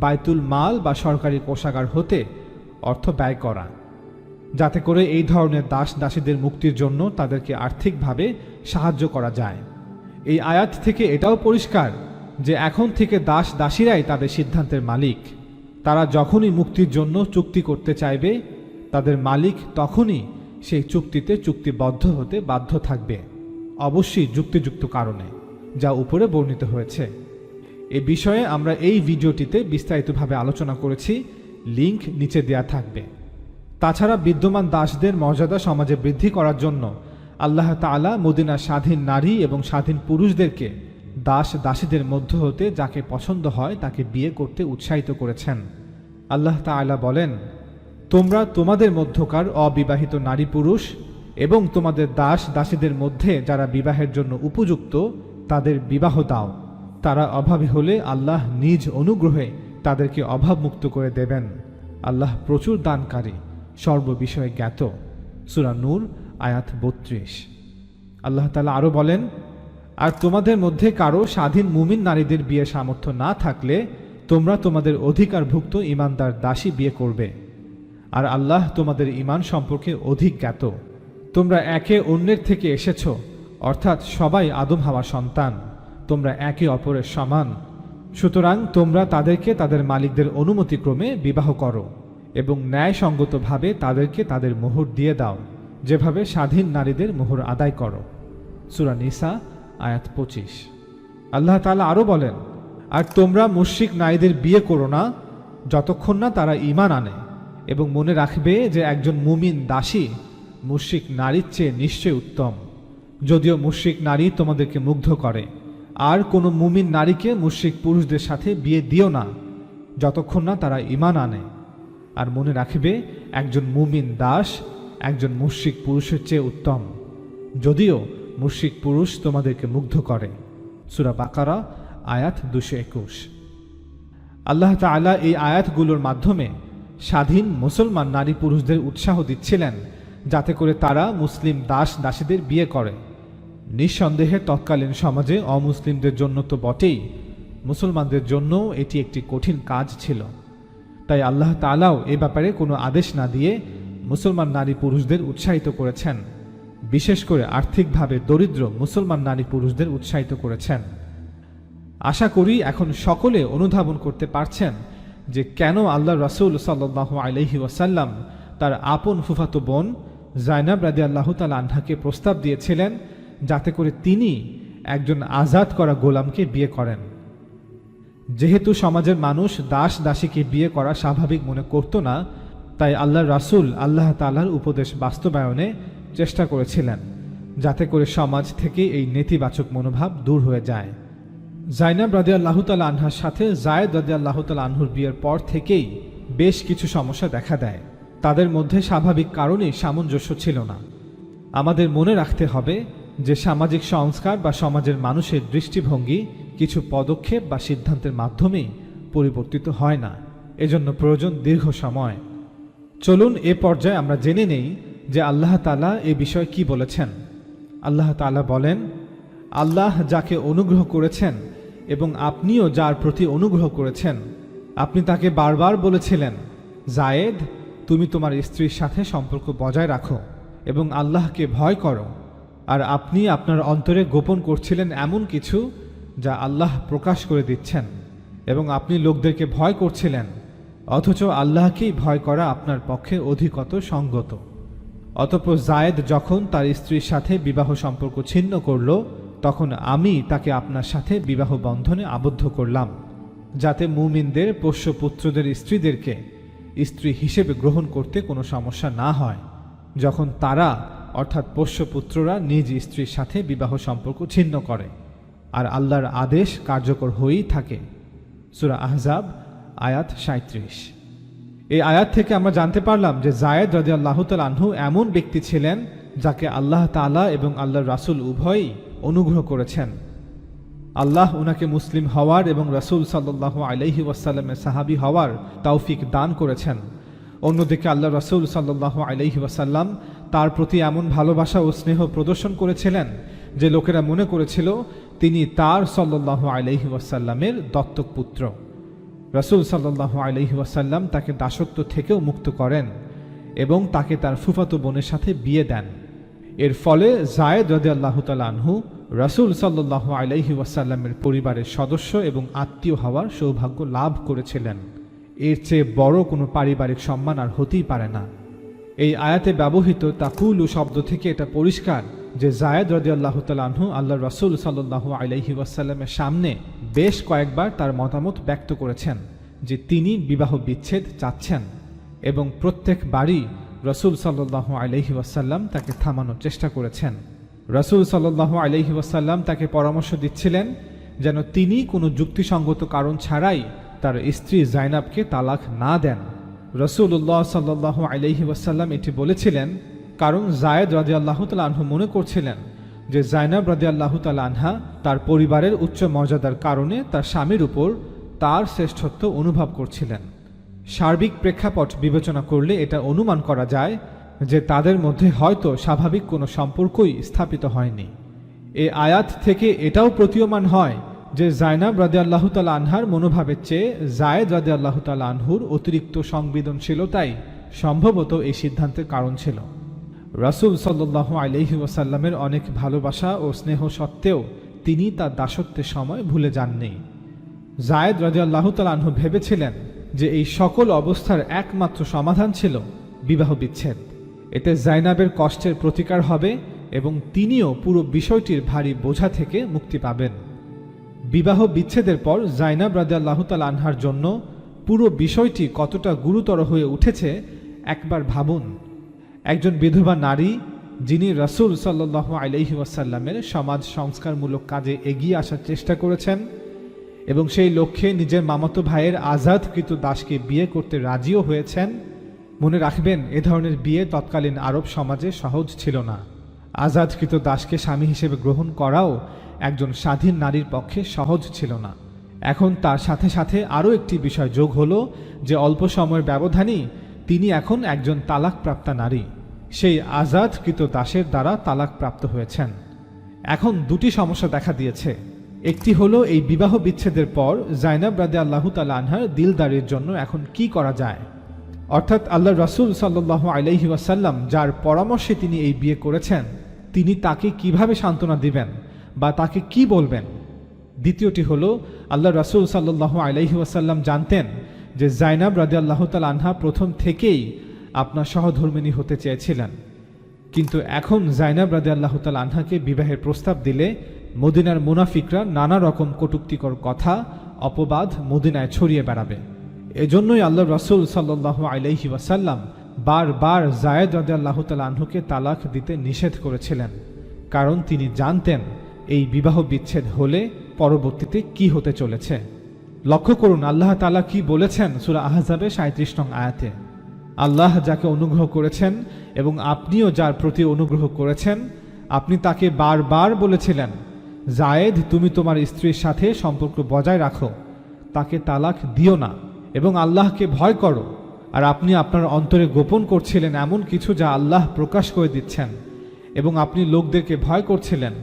বায়তুল মাল বা সরকারি কোষাগার হতে অর্থ ব্যয় করা, যাতে করে এই ধরনের দাস দাসীদের মুক্তির জন্য তাদেরকে আর্থিকভাবে সাহায্য করা যায়। এই আয়াত থেকে এটাও পরিষ্কার যে এখন থেকে দাস দাসীরাই তাদের সিদ্ধান্তের মালিক। তারা যখনই মুক্তির জন্য চুক্তি করতে চাইবে, তাদের মালিক তখনই সেই চুক্তিতে চুক্তিবদ্ধ হতে বাধ্য থাকবে, অবশ্যই যুক্তিযুক্ত কারণে, যা উপরে বর্ণিত হয়েছে। এ বিষয়ে আমরা এই ভিডিওটিতে বিস্তারিতভাবে আলোচনা করেছি, লিংক নিচে দেয়া থাকবে। তাছাড়া বিদ্যমান দাসদের মর্যাদা সমাজে বৃদ্ধি করার জন্য আল্লাহ তাআলা মদিনার স্বাধীন নারী এবং স্বাধীন পুরুষদেরকে দাস দাসীদের মধ্য হতে যাকে পছন্দ হয় তাকে বিয়ে করতে উৎসাহিত করেছেন। আল্লাহ তাআলা বলেন, তোমরা তোমাদের মধ্যকার অবিবাহিত নারী পুরুষ এবং তোমাদের দাস দাসীদের মধ্যে যারা বিবাহের জন্য উপযুক্ত তাদের বিবাহ দাও। তারা অভাবী হলে আল্লাহ নিজ অনুগ্রহে তাদেরকে অভাবমুক্ত করে দেবেন। আল্লাহ প্রচুর দানকারী, সর্ববিষয়ে জ্ঞাত। সূরা নূর আয়াত 32। আল্লাহ তাআলা আরও বলেন, আর তোমাদের মধ্যে কারো স্বাধীন মুমিন নারীদের বিয়ে সামর্থ্য না থাকলে তোমরা তোমাদের অধিকারভুক্ত ঈমানদার দাসী বিয়ে করবে, আর আল্লাহ তোমাদের ঈমান সম্পর্কে অধিক জ্ঞাত। তোমরা একে অন্যের থেকে এসেছ, অর্থাৎ সবাই আদম হাওয়া সন্তান, তোমরা একে অপরের সমান। সুতরাং তোমরা তাদেরকে তাদের মালিকদের অনুমতিক্রমে বিবাহ করো এবং ন্যায়সঙ্গতভাবে তাদেরকে তাদের মোহর দিয়ে দাও, যেভাবে স্বাধীন নারীদের মোহর আদায় করো। সূরা নিসা আয়াত 25। আল্লাহ তাআলা আরও বলেন, আর তোমরা মুশরিক নারীদের বিয়ে করো না যতক্ষণ না তারা ঈমান আনে, এবং মনে রাখবে যে একজন মুমিন দাসী মুশরিক নারীর চেয়ে নিশ্চয় উত্তম। যদিও মুশরিক নারী তোমাদেরকে মুগ্ধ করে, আর কোনো মুমিন নারীকে মুশরিক পুরুষদের সাথে বিয়ে দিও না যতক্ষণ না তারা ঈমান আনে। আর মনে রাখবে একজন মুমিন দাস একজন মুশরিক পুরুষের চেয়ে উত্তম, যদিও মুশরিক পুরুষ তোমাদেরকে মুগ্ধ করে। সূরা বাকারা আয়াত 221। আল্লাহ তাআলা এই আয়াতগুলোর মাধ্যমে স্বাধীন মুসলমান নারী পুরুষদের উৎসাহ দিচ্ছিলেন যাতে করে তারা মুসলিম দাস দাসীদের বিয়ে করে। নিঃসন্দেহে তৎকালীন সমাজে অমুসলিমদের জন্য তো বটেই, মুসলমানদের জন্য এটি একটি কঠিন কাজ ছিল। তাই আল্লাহ তাআলাও এ ব্যাপারে কোনো আদেশ না দিয়ে মুসলমান নারী পুরুষদের উৎসাহিত করেছেন, বিশেষ করে আর্থিকভাবে দরিদ্র মুসলমান নারী পুরুষদের উৎসাহিত করেছেন। আশা করি এখন সকলে অনুধাবন করতে পারছেন যে কেন আল্লাহ রাসূল সাল্লাল্লাহু আলাইহি ওয়াসাল্লাম তার আপন ফুফাতো বোন জাইনাব রাদিয়াল্লাহু তাআলা আনহাকে প্রস্তাব দিয়েছিলেন যাতে করে তিনি একজন আজাদ করা গোলামকে বিয়ে করেন। যেহেতু সমাজের মানুষ দাস দাসীকে বিয়ে করা স্বাভাবিক মনে করত না, তাই আল্লাহ রাসূল আল্লাহ তাআলার উপদেশ বাস্তবায়নে চেষ্টা করেছিলেন যাতে করে সমাজ থেকে এই নেতিবাচক মনোভাব দূর হয়ে যায়। জাইনাব রাদিয়াল্লাহু তাআলা আনহার সাথে যায়েদ রাদিয়াল্লাহু তাআলা আনহুর বিয়ের পর থেকেই বেশ কিছু সমস্যা দেখা দেয়। তাদের মধ্যে স্বাভাবিক কারণেই সামঞ্জস্য ছিল না। আমাদের মনে রাখতে হবে যে সামাজিক সংস্কার বা সমাজের মানুষের দৃষ্টিভঙ্গি কিছু পদক্ষেপ বা সিদ্ধান্তের মাধ্যমেই পরিবর্তিত হয় না, এজন্য প্রয়োজন দীর্ঘ সময়। চলুন এ পর্যায়ে আমরা জেনে নেই যে আল্লাহ তাআলা এ বিষয়ে কি বলেছেন। আল্লাহ তাআলা বলেন, আল্লাহ যাকে অনুগ্রহ করেছেন এবং আপনিও যার প্রতি অনুগ্রহ করেছেন, আপনি তাকে বারবার বলেছিলেন, জায়েদ, তুমি তোমার স্ত্রীর সাথে সম্পর্ক বজায় রাখো এবং আল্লাহকে ভয় করো। আর আপনি আপনার অন্তরে গোপন করছিলেন এমন কিছু যা আল্লাহ প্রকাশ করে দিচ্ছেন, এবং আপনি লোকদেরকে ভয় করছিলেন, অথচ আল্লাহকেই ভয় করা আপনার পক্ষে অধিকতর সঙ্গত। অতঃপর জায়েদ যখন তার স্ত্রীর সাথে বিবাহ সম্পর্ক ছিন্ন করল, তখন আমি তাকে আপনার সাথে বিবাহ বন্ধনে আবদ্ধ করলাম, যাতে মুমিনদের পোষ্যপুত্রদের স্ত্রীদেরকে স্ত্রী হিসেবে গ্রহণ করতে কোনো সমস্যা না হয় যখন তারা অর্থাৎ পোষ্যপুত্ররা নিজ স্ত্রীর সাথে বিবাহ সম্পর্ক ছিন্ন করে, আর আল্লাহর আদেশ কার্যকর হয়েই থাকে। সূরা আহজাব আয়াত 37। এই আয়াত থেকে আমরা জানতে পারলাম যে জায়েদ রাদিয়াল্লাহু তাআলা আনহু এমন ব্যক্তি ছিলেন যাকে আল্লাহ তাআলা এবং আল্লাহর রাসূল উভয়ই অনুগ্রহ করেছেন। আল্লাহ উনাকে মুসলিম হওয়ার এবং রাসূল সাল্লাল্লাহু আলাইহি ওয়াসাল্লামের সাহাবী হওয়ার তৌফিক দান করেছেন। অন্যদিকে আল্লাহ রাসূল সাল্লাল্লাহু আলাইহি ওয়াসাল্লাম তার প্রতি এমন ভালোবাসা ও স্নেহ প্রদর্শন করেছিলেন যে লোকেরা মনে করেছিল তিনি তার সাল্লাল্লাহু আলাইহি ওয়াসাল্লামের দত্তক পুত্র। রাসূল সাল্লাল্লাহু আলাইহি ওয়াসাল্লাম তাকে দাসত্ব থেকেও মুক্ত করেন এবং তাকে তার ফুফাতো বোনের সাথে বিয়ে দেন। এর ফলে জায়েদ রাদিয়াল্লাহু তাআলা আনহু রাসূল সাল্লাল্লাহু আলাইহি ওয়াসাল্লামের পরিবারের সদস্য এবং আত্মীয় হওয়ার সৌভাগ্য লাভ করেছিলেন। এর চেয়ে বড় কোনো পারিবারিক সম্মান আর হতেই পারে না। এই আয়াতে ব্যবহৃত তাকুলু শব্দ থেকে এটা পরিষ্কার যে জায়েদ রাদিয়াল্লাহু তাআলা আনহু আল্লাহর রাসূল সাল্লাল্লাহু আলাইহি ওয়াসাল্লামের সামনে বেশ কয়েকবার তার মতামত ব্যক্ত করেছেন যে তিনি বিবাহ বিচ্ছেদ চাচ্ছেন, এবং প্রত্যেকবারই রাসূল সাল্লাল্লাহু আলাইহি ওয়াসাল্লাম তাকে থামানোর চেষ্টা করেছেন। রাসূল সাল্লাল্লাহু আলাইহি ওয়াসাল্লাম তাকে পরামর্শ দিচ্ছিলেন যেন তিনি কোনো যুক্তিসঙ্গত কারণ ছাড়াই তার স্ত্রী জাইনাবকে তালাক না দেন। রাসূলুল্লাহ সাল্লাল্লাহু আলাইহি ওয়াসাল্লাম এটি বলেছিলেন কারণ জায়েদ রাদিয়াল্লাহু তাআলা আনহু মনে করছিলেন যে জাইনাব রাদিয়াল্লাহু তাআলা আনহা তার পরিবারের উচ্চ মর্যাদার কারণে তার স্বামীর উপর তার শ্রেষ্ঠত্ব অনুভব করছিলেন। সার্বিক প্রেক্ষাপট বিবেচনা করলে এটা অনুমান করা যায় যে তাদের মধ্যে হয়তো স্বাভাবিক কোনো সম্পর্কই স্থাপিত হয়নি। এই আয়াত থেকে এটাও প্রতীয়মান হয় যে জাইনাব রাদিয়াল্লাহু তাআলা আনহার মনোভাবের চেয়ে জায়েদ রাদিয়াল্লাহু তাআলা আনহুর অতিরিক্ত সংবেদনশীলতাই সম্ভবত এই সিদ্ধান্তের কারণ ছিল। রাসূল সাল্লাল্লাহু আলাইহি ওয়াসাল্লামের অনেক ভালোবাসা ও স্নেহ সত্ত্বেও তিনি তার দাসত্বের সময় ভুলে যাননি। জায়েদ রাদিয়াল্লাহু তাআলা আনহু ভেবেছিলেন যে এই সকল অবস্থার একমাত্র সমাধান ছিল বিবাহ বিচ্ছেদ। এতে জাইনাবের কষ্টের প্রতিকার হবে এবং তিনিও পুরো বিষয়টির ভারী বোঝা থেকে মুক্তি পাবেন। বিবাহ বিচ্ছেদের পর জাইনাব রাদিয়াল্লাহু তাআলা আনহার জন্য পুরো বিষয়টি কতটা গুরুতর হয়ে উঠেছে একবার ভাবুন। একজন বিধবা নারী যিনি রাসূল সাল্লাল্লাহু আলাইহি ওয়াসাল্লামের সমাজ সংস্কারমূলক কাজে এগিয়ে আসার চেষ্টা করেছেন এবং সেই লক্ষ্যে নিজের মামাতো ভাইয়ের আজাদকৃত দাসকে বিয়ে করতে রাজিও হয়েছেন। মনে রাখবেন, এ ধরনের বিয়ে তৎকালীন আরব সমাজে সহজ ছিল না। আজাদকৃত দাসকে স্বামী হিসেবে গ্রহণ করাও একজন স্বাধীন নারীর পক্ষে সহজ ছিল না। এখন তার সাথে সাথে আরও একটি বিষয় যোগ হলো যে অল্প সময়ের ব্যবধানেই তিনি এখন একজন তালাকপ্রাপ্তা নারী, সেই আজাদকৃত দাসের দ্বারা তালাকপ্রাপ্ত হয়েছেন। এখন দুটি সমস্যা দেখা দিয়েছে। একটি হলো এই বিবাহ বিচ্ছেদের পর জাইনাব রাদিয়াল্লাহু তাআলা আনহার দিলদারির জন্য এখন কি করা যায়, অর্থাৎ আল্লাহর রাসূল সাল্লাল্লাহু আলাইহি ওয়াসাল্লাম যার পরামর্শে তিনি এই বিয়ে করেছেন তিনি তাকে কিভাবে সান্ত্বনা দিবেন বা তাকে কি বলবেন। দ্বিতীয়টি হলো আল্লাহ রাসূল সাল্লাল্লাহু আলাইহি ওয়াসাল্লাম জানতেন যে জাইনাব রাদিয়াল্লাহু তাআলা আনহা প্রথম থেকেই আপনার সহধর্মিণী হতে চেয়েছিলেন, কিন্তু এখন জাইনাব রাদিয়াল্লাহু তাআলা আনহাকে বিবাহের প্রস্তাব দিলে মদিনার মুনাফিকরা নানা রকম কটূক্তিকর কথা অপবাদ মদিনায় ছড়িয়ে বেড়াবে। এজন্যই আল্লাহ রাসূল সাল্লাল্লাহু আলাইহি ওয়াসাল্লাম বারবার যায়েদ রাদিয়াল্লাহু তাআলা আনহুকে তালাক দিতে নিষেধ করেছিলেন, কারণ তিনি জানতেন এই বিবাহ বিচ্ছেদ হলে পরবর্তীতে কি হতে চলেছে। লক্ষ্য করুন আল্লাহ তাআলা কি বলেছেন সূরা আহজাবের ৩৭ নং আয়াতে, আল্লাহ যাকে অনুগ্রহ করেছেন এবং আপনিও যার প্রতি অনুগ্রহ করেছেন, আপনি তাকে বারবার বলেছিলেন, যায়েদ তুমি তোমার স্ত্রীর সাথে সম্পর্ক বজায় রাখো, তাকে তালাক দিও না এবং আল্লাহকে ভয় করো। আর আপনি আপনার অন্তরে গোপন করছিলেন এমন কিছু যা আল্লাহ প্রকাশ করে দিচ্ছেন, এবং আপনি লোকদেরকে ভয় করছিলেন,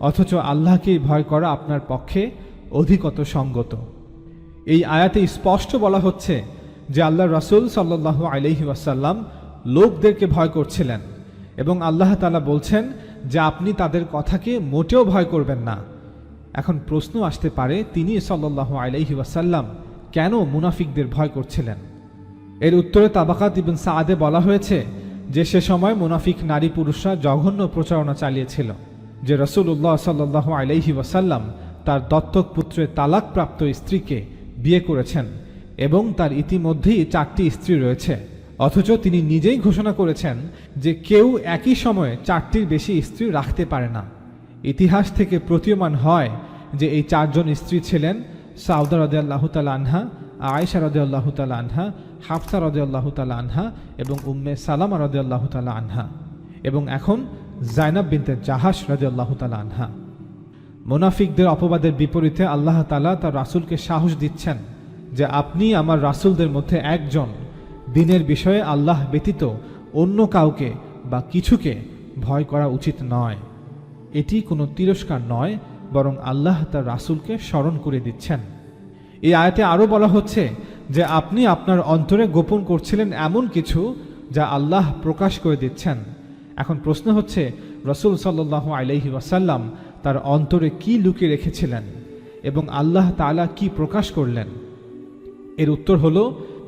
অথচ আল্লাহকেই ভয় করা আপনার পক্ষে অধিকতর সঙ্গত। এই আয়াতে স্পষ্ট বলা হচ্ছে যে আল্লাহ রাসূল সাল্লাল্লাহু আলাইহি ওয়াসাল্লাম লোকদেরকে ভয় করছিলেন, এবং আল্লাহ তাআলা বলছেন যে আপনি তাদের কথাকে মোটেও ভয় করবেন না। এখন প্রশ্ন আসতে পারে, তিনি সাল্লাল্লাহু আলাইহি ওয়াসাল্লাম কেন মুনাফিকদের ভয় করছিলেন? এর উত্তরে তাবাকাত ইবন সাআদে বলা হয়েছে যে সে সময় মুনাফিক নারী পুরুষরা জঘন্য প্রচারণা চালিয়েছিল যে রাসূলুল্লাহ সাল্লাল্লাহু আলাইহি ওয়াসাল্লাম তার দত্তক পুত্রের তালাকপ্রাপ্ত স্ত্রীকে বিয়ে করেছেন এবং তার ইতিমধ্যেই 4টি স্ত্রী রয়েছে, অথচ তিনি নিজেই ঘোষণা করেছেন যে কেউ একই সময়ে 4টির বেশি স্ত্রী রাখতে পারে না। ইতিহাস থেকে প্রতীয়মান হয় যে এই 4 জন স্ত্রী ছিলেন সাউদা রাদিয়াল্লাহু তাআলা আনহা, আয়েশা রাদিয়াল্লাহু তাআলা আনহা, হাফসা রাদিয়াল্লাহু তাআলা আনহা এবং উম্মে সালামা রাদিয়াল্লাহু তাআলা আনহা, এবং এখন জাইনাব বিনতে জাহাশ রাদিয়াল্লাহু তাআলা আনহা। মুনাফিকদের অপবাদের বিপরীতে আল্লাহ তাআলা তার রাসূলকে সাহস দিচ্ছেন যে আপনি আমার রাসূলদের মধ্যে একজন, দিনের বিষয়ে আল্লাহ ব্যতীত অন্য কাউকে বা কিছুকে ভয় করা উচিত নয়। এটি কোনো তিরস্কার নয়, বরং আল্লাহ তার রাসূলকে স্মরণ করে দিচ্ছেন। এই আয়াতে আরও বলা হচ্ছে যে আপনি আপনার অন্তরে গোপন করছিলেন এমন কিছু যা আল্লাহ প্রকাশ করে দিচ্ছেন। এখন প্রশ্ন হচ্ছে, রাসূল সাল্লাল্লাহু আলাইহি ওয়াসাল্লাম তার অন্তরে কি লুকিয়ে রেখেছিলেন এবং আল্লাহ তাআলা কি প্রকাশ করলেন? এর উত্তর হলো,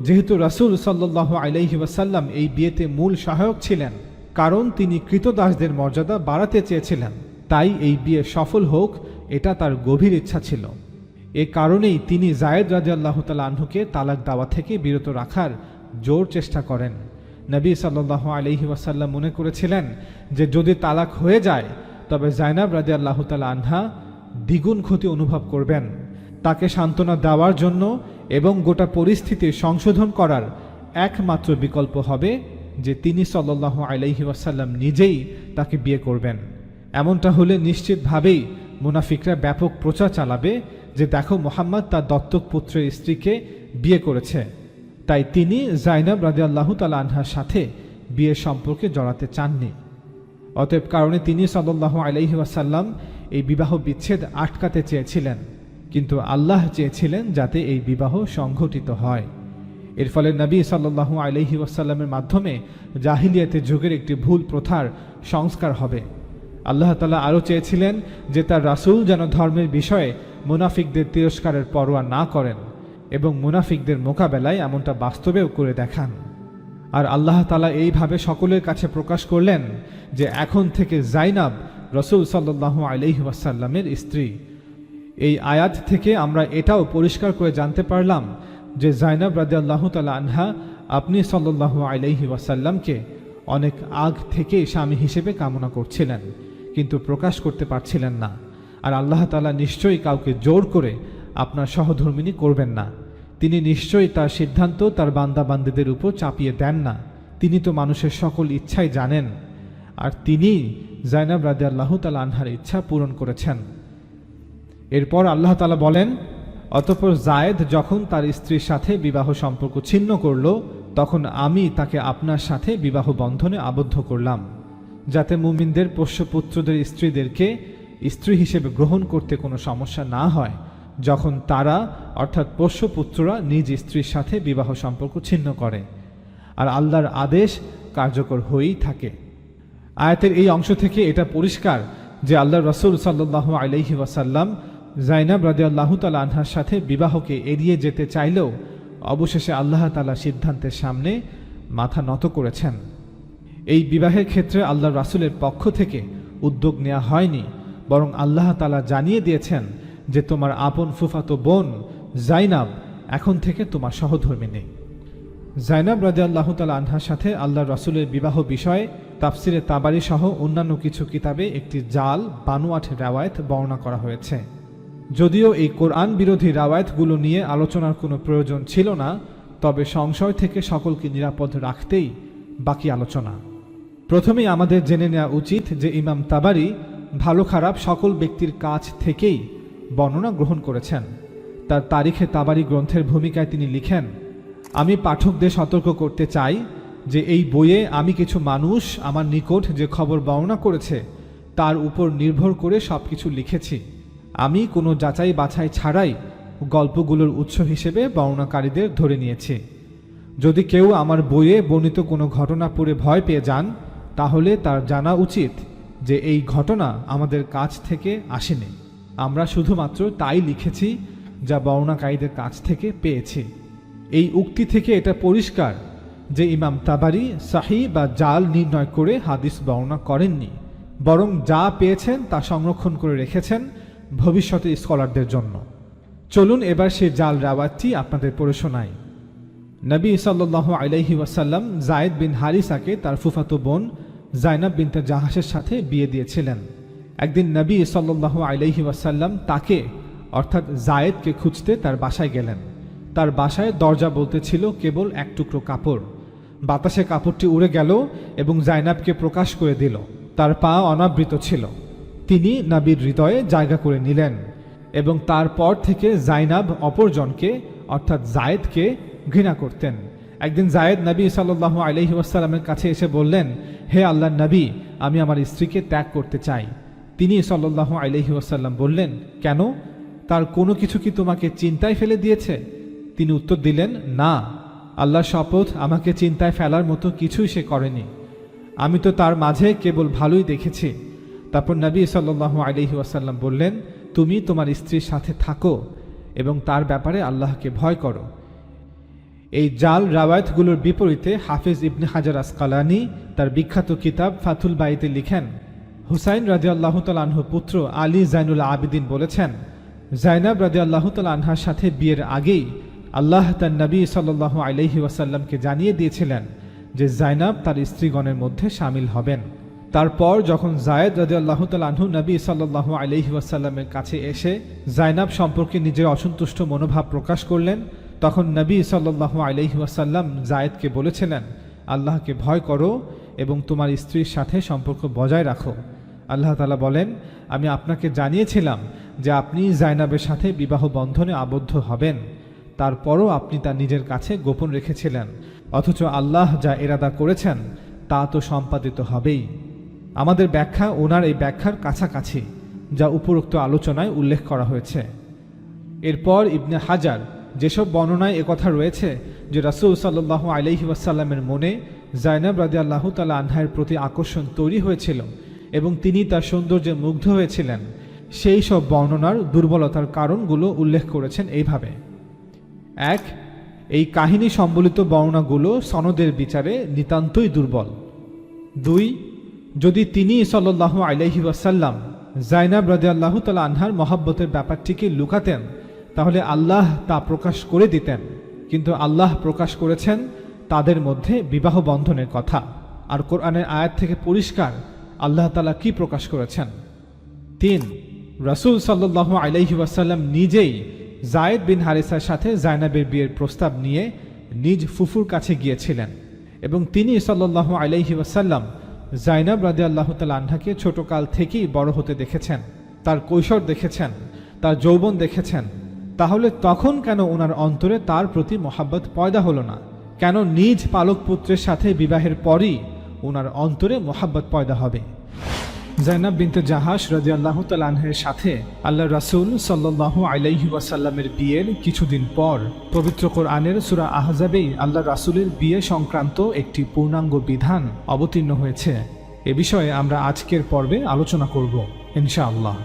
যেহেতু রাসূল সাল্লাল্লাহু আলাইহি ওয়াসাল্লাম এই বিয়েতে মূল সহায়ক ছিলেন, কারণ তিনি কৃতদাসদের মর্যাদা বাড়াতে চেয়েছিলেন, তাই এই বিয়ে সফল হোক এটা তার গভীর ইচ্ছা ছিল। এ কারণেই তিনি যায়েদ রাদিয়াল্লাহু তাআলা আনহুকে তালাক দেওয়া থেকে বিরত রাখার জোর চেষ্টা করেন। নবী সাল্লাল্লাহু আলাইহি ওয়াসাল্লাম মনে করেছিলেন যে যদি তালাক হয়ে যায় তবে জাইনাব রাদিয়াল্লাহু তাআলা আনহা দ্বিগুণ ক্ষতি অনুভব করবেন। তাকে সান্ত্বনা দেওয়ার জন্য এবং গোটা পরিস্থিতি সংশোধন করার একমাত্র বিকল্প হবে যে তিনি সাল্লাল্লাহু আলাইহি ওয়াসাল্লাম নিজেই তাকে বিয়ে করবেন। এমনটা হলে নিশ্চিতভাবেই মুনাফিকরা ব্যাপক প্রচার চালাবে যে দেখো মুহাম্মদ তার দত্তক পুত্রের স্ত্রীকে বিয়ে করেছে, তাই তিনি জাইনাব রাদিয়াল্লাহু তাআলা আনহার সাথে বিয়ের সম্পর্কে জড়াতে চাননি। অতএব কারণে তিনি সাল্লাল্লাহু আলাইহি ওয়াসাল্লাম এই বিবাহ বিচ্ছেদ আটকাতে চেয়েছিলেন, কিন্তু আল্লাহ চেয়েছিলেন যাতে এই বিবাহ সংঘটিত হয়। এর ফলে নবী সাল্লাল্লাহু আলাইহি ওয়াসাল্লামের মাধ্যমে জাহিলিয়াতের যুগের একটি ভুল প্রথার সংস্কার হবে। আল্লাহ তাআলা আরও চেয়েছিলেন যে তার রাসূল যেন ধর্মের বিষয়ে মুনাফিকদের তিরস্কারের পরোয়া না করেন এবং মুনাফিকদের মোকাবেলায় এমনটা বাস্তবেও করে দেখান। আর আল্লাহ তাআলা এইভাবে সকলের কাছে প্রকাশ করলেন যে এখন থেকে জাইনাব রাসূল সাল্লাল্লাহু আলাইহি ওয়াসাল্লামের স্ত্রী। এই আয়াত থেকে আমরা এটাও পরিষ্কার করে জানতে পারলাম যে জাইনাব রাদিয়াল্লাহু তাআলা আনহা আপনি সাল্লাল্লাহু আলাইহি ওয়াসাল্লামকে অনেক আগ থেকেই স্বামী হিসেবে কামনা করছিলেন, কিন্তু প্রকাশ করতে পারছিলেন না। আর আল্লাহ তাআলা নিশ্চয়ই কাউকে জোর করে আপনার সহধর্মিণী করবেন না। তিনি নিশ্চয়ই তার সিদ্ধান্ত তার বান্দা বান্দীদের উপর চাপিয়ে দেন না। তিনি তো মানুষের সকল ইচ্ছাই জানেন, আর তিনি জাইনাব রাদিয়াল্লাহু তাআলা আনহার ইচ্ছা পূরণ করেছেন। এরপর আল্লাহ তাআলা বলেন, অতঃপর জায়েদ যখন তার স্ত্রীর সাথে বিবাহ সম্পর্ক ছিন্ন করল, তখন আমি তাকে আপনার সাথে বিবাহ বন্ধনে আবদ্ধ করলাম, যাতে মুমিনদের পোষ্যপুত্রদের স্ত্রীদেরকে স্ত্রী হিসেবে গ্রহণ করতে কোনো সমস্যা না হয় যখন তারা অর্থাৎ পোষ্যপুত্ররা নিজ স্ত্রীর সাথে বিবাহ সম্পর্ক ছিন্ন করে, আর আল্লাহর আদেশ কার্যকর হয়েই থাকে। আয়াতের এই অংশ থেকে এটা পরিষ্কার যে আল্লাহর রাসূল সাল্লাল্লাহু আলাইহি ওয়াসাল্লাম জাইনাব রাদিয়াল্লাহু তাআলা আনহার সাথে বিবাহকে এড়িয়ে যেতে চাইলেও অবশেষে আল্লাহ তাআলা সিদ্ধান্তের সামনে মাথা নত করেছেন। এই বিবাহের ক্ষেত্রে আল্লাহর রাসূলের পক্ষ থেকে উদ্যোগ নেওয়া হয়নি, বরং আল্লাহ তাআলা জানিয়ে দিয়েছেন যে তোমার আপন ফুফাতো বোন জাইনাব এখন থেকে তোমার সহধর্মিণী। জাইনাব রাদিয়াল্লাহু তাআলা আনহার সাথে আল্লাহর রাসূলের বিবাহ বিষয়ে তাফসিরে তাবারি সহ অন্যান্য কিছু কিতাবে একটি জাল বানোয়াট রাওয়ায়াত বর্ণনা করা হয়েছে। যদিও এই কোরআন বিরোধী রাওয়ায়াতগুলো নিয়ে আলোচনার কোনো প্রয়োজন ছিল না, তবে সংশয় থেকে সকলকে নিরাপদ রাখতেই বাকি আলোচনা। প্রথমেই আমাদের জেনে নেওয়া উচিত যে ইমাম তাবারি ভালো খারাপ সকল ব্যক্তির কাছ থেকেই বর্ণনা গ্রহণ করেছেন। তার তারিখে তাবারি গ্রন্থের ভূমিকায় তিনি লিখেন, আমি পাঠকদের সতর্ক করতে চাই যে এই বইয়ে আমি কিছু মানুষ আমার নিকট যে খবর বর্ণনা করেছে তার উপর নির্ভর করে সবকিছু লিখেছি। আমি কোনো যাচাই বাছাই ছাড়াই গল্পগুলোর উৎস হিসেবে বর্ণনাকারীদের ধরে নিয়েছি। যদি কেউ আমার বইয়ে বর্ণিত কোনো ঘটনা পড়ে ভয় পেয়ে যান, তাহলে তার জানা উচিত যে এই ঘটনা আমাদের কাছ থেকে আসেনি। আমরা শুধুমাত্র তাই লিখেছি যা বর্ণনাকারীদের কাছ থেকে পেয়েছি। এই উক্তি থেকে এটা পরিষ্কার যে ইমাম তাবারি সাহিহ বা জাল নির্ণয় করে হাদিস বর্ণনা করেননি, বরং যা পেয়েছেন তা সংরক্ষণ করে রেখেছেন ভবিষ্যতের স্কলারদের জন্য। চলুন এবার সেই জাল রাওয়ায়াতটি আপনাদের পড়ে শোনাই। নবী সাল্লাল্লাহু আলাইহি ওয়াসাল্লাম যায়েদ বিন হারিসাকে তার ফুফাতো বোন জাইনাব বিনতে জাহাসের সাথে বিয়ে দিয়েছিলেন। একদিন নবী সাল্লাল্লাহু আলাইহি ওয়াসাল্লাম তাকে অর্থাৎ যায়েদকে খুঁজতে তার বাসায় গেলেন। তার বাসায় দরজা বলতে ছিল কেবল এক টুকরো কাপড়। বাতাসে কাপড়টি উড়ে গেল এবং জাইনাবকে প্রকাশ করে দিল। তার পা অনাবৃত ছিল। তিনি নবীর হৃদয়ে জায়গা করে নিলেন এবং তারপর থেকে জাইনাব অপরজনকে অর্থাৎ যায়েদকে ঘৃণা করতেন। একদিন যায়েদ নবী সাল্লাল্লাহু আলাইহি ওয়াসাল্লামের কাছে এসে বললেন, হে আল্লাহর নবী, আমি আমার স্ত্রীকে ত্যাগ করতে চাই। তিনি সাল্লাল্লাহু আলাইহি ওয়াসাল্লাম বললেন, কেন? তার কোনো কিছু কি তোমাকে চিন্তায় ফেলে দিয়েছে? তিনি উত্তর দিলেন, না, আল্লাহর শপথ, আমাকে চিন্তায় ফেলার মতো কিছুই সে করেনি। আমি তো তার মাঝে কেবল ভালোই দেখেছি। তারপর নবী সাল্লাল্লাহু আলাইহি ওয়াসাল্লাম বললেন, তুমি তোমার স্ত্রীর সাথে থাকো এবং তার ব্যাপারে আল্লাহকে ভয় করো। এই জাল রাওয়ায়াতগুলোর বিপরীতে হাফিজ ইবনে হাজার আসকালানি তার বিখ্যাত কিতাব ফাথুল বারিতে লিখেন, হুসাইন রাদিয়াল্লাহু তাআলা আনহুর পুত্র আলী জাইনুল আবিদিন বলেছেন, জাইনাব রাদিয়াল্লাহু তাআলা আনহার সাথে বিয়ের আগেই আল্লাহ তার নবী সাল্লাল্লাহু আলাইহি ওয়াসাল্লামকে জানিয়ে দিয়েছিলেন যে জাইনাব তার স্ত্রীগণের মধ্যে শামিল হবেন। তারপর যখন যায়েদ রাদিয়াল্লাহু তাআলা আনহু নবী সাল্লাল্লাহু আলাইহি ওয়াসাল্লামের কাছে এসে জাইনাব সম্পর্কে নিজের অসন্তুষ্ট মনোভাব প্রকাশ করলেন, তখন নবী সাল্লাল্লাহু আলাইহি ওয়াসাল্লাম যায়েদকে বলেছিলেন, আল্লাহকে ভয় করো এবং তোমার স্ত্রীর সাথে সম্পর্ক বজায় রাখো। আল্লাহ তাআলা বলেন, আমি আপনাকে জানিয়েছিলাম যে আপনি জাইনাবের সাথে বিবাহ বন্ধনে আবদ্ধ হবেন, তারপরও আপনি তা নিজের কাছে গোপন রেখেছিলেন, অথচ আল্লাহ যা ইরাদা করেছেন তা তো সম্পাদিত হবেই। আমাদের ব্যাখ্যা ওনার এই ব্যাখ্যার কাছাকাছি, যা উপরোক্ত আলোচনায় উল্লেখ করা হয়েছে। এরপর ইবনে হাজার যেসব বর্ণনায় একথা রয়েছে যে রাসূল সাল্লাল্লাহু আলাইহি ওয়াসাল্লামের মনে জাইনাব রাদিয়াল্লাহু তাআলা আনহার প্রতি আকর্ষণ তৈরি হয়েছিল এবং তিনি তার সৌন্দর্যে মুগ্ধ হয়েছিলেন, সেই সব বর্ণনার দুর্বলতার কারণগুলো উল্লেখ করেছেন এইভাবে। 1. এই কাহিনী সম্বলিত বর্ণনাগুলো সনদের বিচারে নিতান্তই দুর্বল। 2. যদি তিনি সাল্লাল্লাহু আলাইহি ওয়াসাল্লাম জাইনাব রাদিয়াল্লাহু তাআলা আনহার মহব্বতের ব্যাপারটিকে লুকাতেন, তাহলে আল্লাহ তা প্রকাশ করে দিতেন, কিন্তু আল্লাহ প্রকাশ করেছেন তাদের মধ্যে বিবাহ বন্ধনের কথা। আর কোরআনের আয়াত থেকে পরিষ্কার আল্লাহ তাআলা কি প্রকাশ করেছেন। 3. রাসূল সাল্লাল্লাহু আলাইহি ওয়াসাল্লাম নিজেই যায়েদ বিন হারিসার সাথে জাইনাবের বিয়ের প্রস্তাব নিয়ে নিজ ফুফুর কাছে গিয়েছিলেন এবং তিনি সাল্লাল্লাহু আলাইহি ওয়াসাল্লাম জাইনাব রাদিয়াল্লাহু তাআলা আনহাকে ছোটকাল থেকেই বড় হতে দেখেছেন, তার কৈশোর দেখেছেন, তার যৌবন দেখেছেন। তাহলে তখন কেন ওনার অন্তরে তার প্রতি মহাব্বত পয়দা হলো না? কেন নিজ পালক পুত্রের সাথে বিবাহের পরই ওনার অন্তরে মহাব্বত পয়দা হবে? জাইনাব বিনতে জাহাশ রাদিয়াল্লাহু তাআলা আনহার সাথে আল্লাহ রাসূল সাল্লাল্লাহু আলাইহি ওয়াসাল্লামের বিয়ের কিছুদিন পর পবিত্র কোরআনের সূরা আহজাবেই আল্লাহ রাসূলের বিয়ে সংক্রান্ত একটি পূর্ণাঙ্গ বিধান অবতীর্ণ হয়েছে। এ বিষয়ে আমরা আজকের পর্বে আলোচনা করব ইনশাআল্লাহ।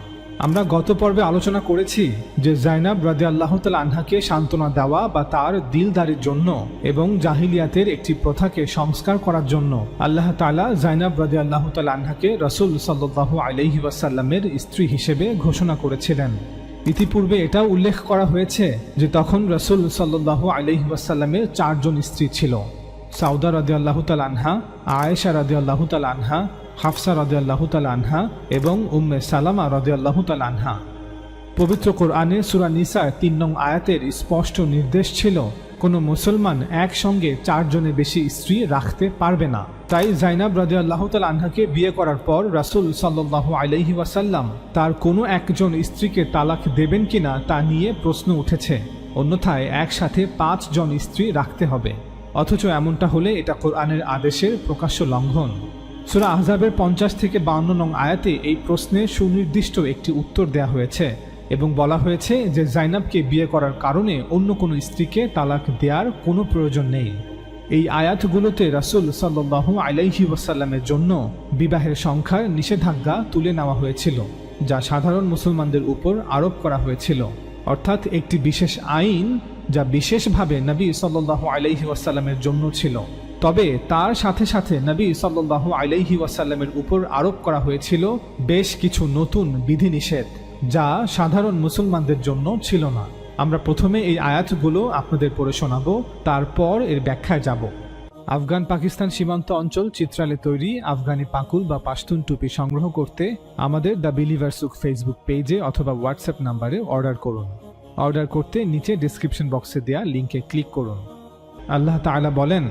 আমরা গত পর্বে আলোচনা করেছি যে জাইনাব রাদিয়াল্লাহু তাআলা আনহাকে সান্ত্বনা দেওয়া বা তার দিলদারির জন্য এবং জাহিলিয়াতের একটি প্রথাকে সংস্কার করার জন্য আল্লাহ তাআলা জাইনাব রাদিয়াল্লাহু তাআলা আনহাকে রাসূল সাল্লাল্লাহু আলাইহি ওয়াসাল্লামের স্ত্রী হিসেবে ঘোষণা করেছিলেন। ইতিপূর্বে এটাও উল্লেখ করা হয়েছে যে তখন রাসূল সাল্লাল্লাহু আলাইহি ওয়াসাল্লামের 4 জন স্ত্রী ছিল: সাউদা রাদিয়াল্লাহু তাআলা আনহা, আয়েশা রাদিয়াল্লাহু তাআলা আনহা, হাফসা রাদিয়াল্লাহু তাআলা আনহা এবং উম্মে সালামা রাদিয়াল্লাহু তাআলা আনহা। পবিত্র কোরআনে সূরা নিসার 3 নং আয়াতের স্পষ্ট নির্দেশ ছিল কোনো মুসলমান একসঙ্গে 4 জনের বেশি স্ত্রী রাখতে পারবে না। তাই জাইনাব রাদিয়াল্লাহু তাআলা আনহাকে বিয়ে করার পর রাসূল সাল্লাল্লাহু আলাইহি ওয়াসাল্লাম তার কোনো একজন স্ত্রীকে তালাক দেবেন কিনা তা নিয়ে প্রশ্ন উঠেছে। অন্যথায় একসাথে 5 জন স্ত্রী রাখতে হবে। অথচ এমনটা হলে এটা কোরআনের আদেশের প্রকাশ্য লঙ্ঘন। সূরা আহজাবের 50 থেকে 52 নং আয়াতে এই প্রশ্নে সুনির্দিষ্ট একটি উত্তর দেয়া হয়েছে এবং বলা হয়েছে যে জাইনাবকে বিয়ে করার কারণে অন্য কোনো স্ত্রীকে তালাক দেওয়ার কোনো প্রয়োজন নেই। এই আয়াতগুলোতে রাসূল সাল্লাল্লাহু আলাইহি ওয়াসাল্লামের জন্য বিবাহের সংখ্যার নিষেধাজ্ঞা তুলে নেওয়া হয়েছিল, যা সাধারণ মুসলমানদের উপর আরোপ করা হয়েছিল, অর্থাৎ একটি বিশেষ আইন যা বিশেষভাবে নবী সাল্লাল্লাহু আলাইহি ওয়াসাল্লামের জন্য ছিল। তবে তার সাথে সাথে নবী সাল্লাল্লাহু আলাইহি ওয়াসাল্লামের উপর আরোপ করা হয়েছিল বেশ কিছু নতুন বিধিনিষেধ, যা সাধারণ মুসলমানদের জন্য ছিল না। আমরা প্রথমে এই আয়াতগুলো আপনাদের পড়ে শোনাবো, তারপর এর ব্যাখ্যায় যাব। আফগান পাকিস্তান সীমান্ত অঞ্চল চিত্রালে তৈরি আফগানি পাকুল বা পাশতুন টুপি সংগ্রহ করতে আমাদের দ্য বিলিভার্স উক ফেসবুক পেজে অথবা হোয়াটসঅ্যাপ নাম্বারে অর্ডার করুন। অর্ডার করতে নিচে ডেসক্রিপশন বক্সে দেয়া লিঙ্কে ক্লিক করুন। আল্লাহ তাআলা বলেন,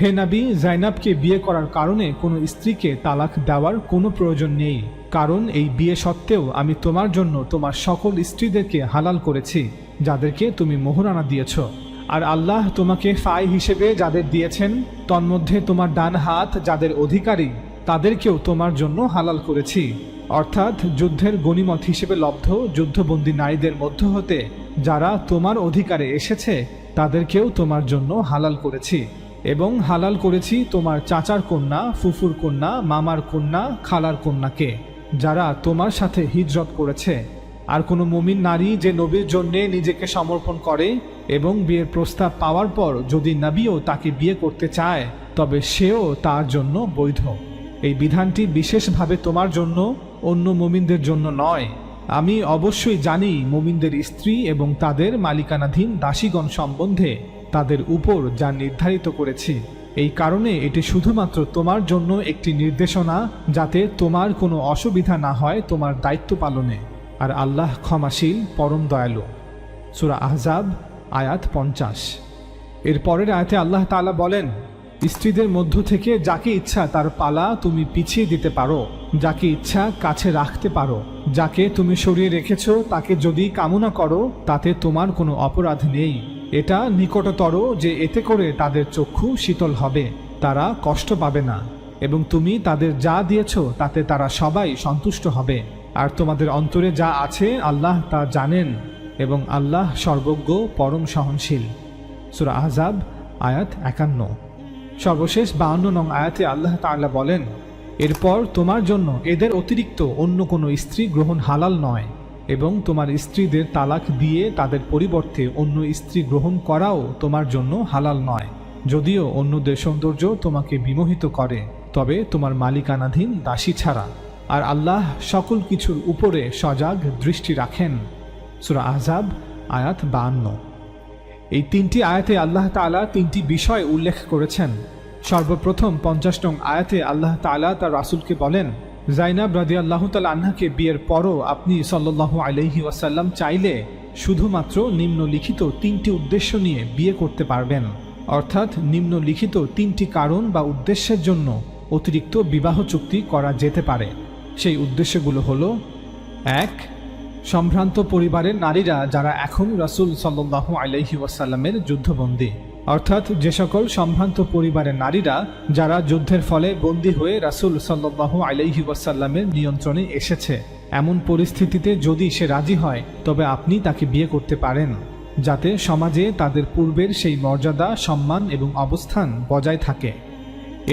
হে নবী, জাইনাবকে বিয়ে করার কারণে কোনো স্ত্রীকে তালাক দেওয়ার কোনো প্রয়োজন নেই, কারণ এই বিয়ে সত্ত্বেও আমি তোমার জন্য তোমার সকল স্ত্রীদেরকে হালাল করেছি যাদেরকে তুমি মোহরানা দিয়েছ। আর আল্লাহ তোমাকে ফাই হিসেবে যাদের দিয়েছেন তন্মধ্যে তোমার ডান হাত যাদের অধিকারী তাদেরকেও তোমার জন্য হালাল করেছি, অর্থাৎ যুদ্ধের গনিমত হিসেবে লব্ধ যুদ্ধবন্দী নারীদের মধ্য হতে যারা তোমার অধিকারে এসেছে তাদেরকেও তোমার জন্য হালাল করেছি। এবং হালাল করেছি তোমার চাচার কন্যা, ফুফুর কন্যা, মামার কন্যা, খালার কন্যাকে যারা তোমার সাথে হিজরত করেছে। আর কোনো মুমিন নারী যে নবীর জন্য নিজেকে সমর্পণ করে এবং বিয়ের প্রস্তাব পাওয়ার পর যদি নবীও তাকে বিয়ে করতে চায় তবে সেও তার জন্য বৈধ। এই বিধানটি বিশেষভাবে তোমার জন্য, অন্য মুমিনদের জন্য নয়। আমি অবশ্যই জানি মুমিনদের স্ত্রী এবং তাদের মালিকানাধীন দাসীগণ সম্বন্ধে তাদের উপর যা নির্ধারিত করেছি। এই কারণে এটি শুধুমাত্র তোমার জন্য একটি নির্দেশনা যাতে তোমার কোনো অসুবিধা না হয় তোমার দায়িত্ব পালনে। আর আল্লাহ ক্ষমাশীল, পরম দয়ালু। সূরা আহজাব আয়াত 50। এর পরের আয়াতে আল্লাহ তাআলা বলেন, স্ত্রীদের মধ্য থেকে যাকে ইচ্ছা তার পালা তুমি পিছিয়ে দিতে পারো, যাকে ইচ্ছা কাছে রাখতে পারো। যাকে তুমি সরিয়ে রেখেছ তাকে যদি কামনা করো তাতে তোমার কোনো অপরাধ নেই। এটা নিকটতর যে এতে করে তাদের চক্ষু শীতল হবে, তারা কষ্ট পাবে না, এবং তুমি তাদের যা দিয়েছ তাতে তারা সবাই সন্তুষ্ট হবে। আর তোমাদের অন্তরে যা আছে আল্লাহ তা জানেন, এবং আল্লাহ সর্বজ্ঞ, পরম সহনশীল। সূরা আহজাব আয়াত 51। সর্বশেষ 52 নং আয়াতে আল্লাহ তাআলা বলেন, এরপর তোমার জন্য এদের অতিরিক্ত অন্য কোনো স্ত্রী গ্রহণ হালাল নয়, এবং তোমার স্ত্রীদের তালাক দিয়ে তাদের পরিবর্তে অন্য স্ত্রী গ্রহণ করাও তোমার জন্য হালাল নয়, যদিও অন্যদের সৌন্দর্য তোমাকে বিমোহিত করে, তবে তোমার মালিকানাধীন দাসী ছাড়া। আর আল্লাহ সকল কিছুর উপরে সজাগ দৃষ্টি রাখেন। সূরা আহজাব আয়াত 52। এই 3টি আয়াতে আল্লাহ তাআলা 3টি বিষয় উল্লেখ করেছেন। সর্বপ্রথম 50 নং আয়াতে আল্লাহ তাআলা তার রাসূলকে বলেন, জাইনাব রাদিয়াল্লাহু তাআলা আনহাকে বিয়ের পরও আপনি সাল্লাল্লাহু আলাইহি ওয়াসাল্লাম চাইলে শুধুমাত্র নিম্নলিখিত 3টি উদ্দেশ্য নিয়ে বিয়ে করতে পারবেন, অর্থাৎ নিম্নলিখিত 3টি কারণ বা উদ্দেশ্যের জন্য অতিরিক্ত বিবাহ চুক্তি করা যেতে পারে। সেই উদ্দেশ্যগুলো হলো: 1. সম্ভ্রান্ত পরিবারের নারীরা যারা এখন রাসূল সাল্লাল্লাহু আলাইহি ওয়াসাল্লামের যুদ্ধবন্দী, অর্থাৎ যে সকল সম্ভ্রান্ত পরিবারের নারীরা যারা যুদ্ধের ফলে বন্দী হয়ে রাসূল সাল্লাল্লাহু আলাইহি ওয়াসাল্লামের নিয়ন্ত্রণে এসেছে, এমন পরিস্থিতিতে যদি সে রাজি হয় তবে আপনি তাকে বিয়ে করতে পারেন, যাতে সমাজে তাদের পূর্বের সেই মর্যাদা, সম্মান এবং অবস্থান বজায় থাকে।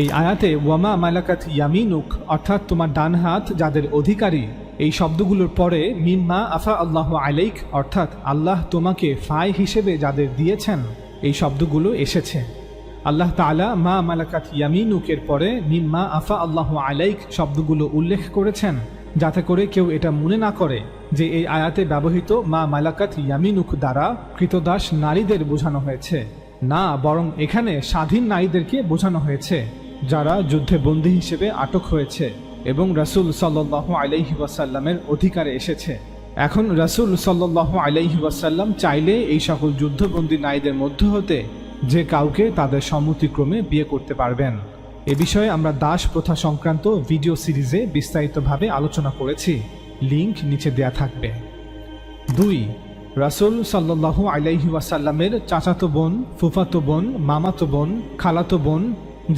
এই আয়াতে ওয়ামা মালাকাত ইয়ামিনুক, অর্থাৎ তোমার ডান হাত যাদের অধিকারী, এই শব্দগুলোর পরে মিম্মা আফা আল্লাহ আলাইক অর্থাৎ আল্লাহ তোমাকে ফায় হিসেবে যাদের দিয়েছেন এই শব্দগুলো এসেছে। আল্লাহ তাআলা মা মালাকাত ইয়ামিনুকের পরে মিম্মা আফা আল্লাহ আলাইক শব্দগুলো উল্লেখ করেছেন যাতে করে কেউ এটা মনে না করে যে এই আয়াতে ব্যবহৃত মা মালাকাত ইয়ামিনুক দ্বারা কৃতদাস নারীদের বোঝানো হয়েছে। না, বরং এখানে স্বাধীন নারীদেরকে বোঝানো হয়েছে যারা যুদ্ধে বন্দী হিসেবে আটক হয়েছে এবং রাসূল সাল্লাল্লাহু আলাইহি ওয়াসাল্লামের অধিকারে এসেছে। এখন রাসূল সাল্লাল্লাহু আলাইহি ওয়াসাল্লাম চাইলে এই সকল যুদ্ধবন্দী নারীদের মধ্য হতে যে কাউকে তাদের সম্মতিক্রমে বিয়ে করতে পারবেন। এ বিষয়ে আমরা দাস প্রথা সংক্রান্ত ভিডিও সিরিজে বিস্তারিতভাবে আলোচনা করেছি, লিংক নিচে দেয়া থাকবে। 2. রাসূল সাল্লাল্লাহু আলাইহি ওয়াসাল্লামের চাচাতো বোন, ফুফাতো বোন, মামাতো বোন, খালাতো বোন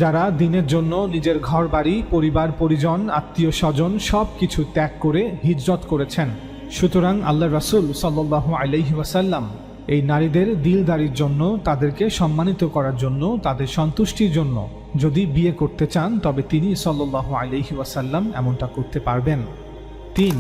যারা দিনের জন্য নিজের ঘর বাড়ি, পরিবার পরিজন, আত্মীয় স্বজন সব কিছু ত্যাগ করে হিজরত করেছেন। সুতরাং আল্লাহ রাসূল সাল্লাল্লাহু আলাইহি ওয়াসাল্লাম এই নারীদের দিলদারির জন্য, তাদেরকে সম্মানিত করার জন্য, তাদের সন্তুষ্টির জন্য যদি বিয়ে করতে চান তবে তিনি সাল্লাল্লাহু আলাইহি ওয়াসাল্লাম এমনটা করতে পারবেন। 3.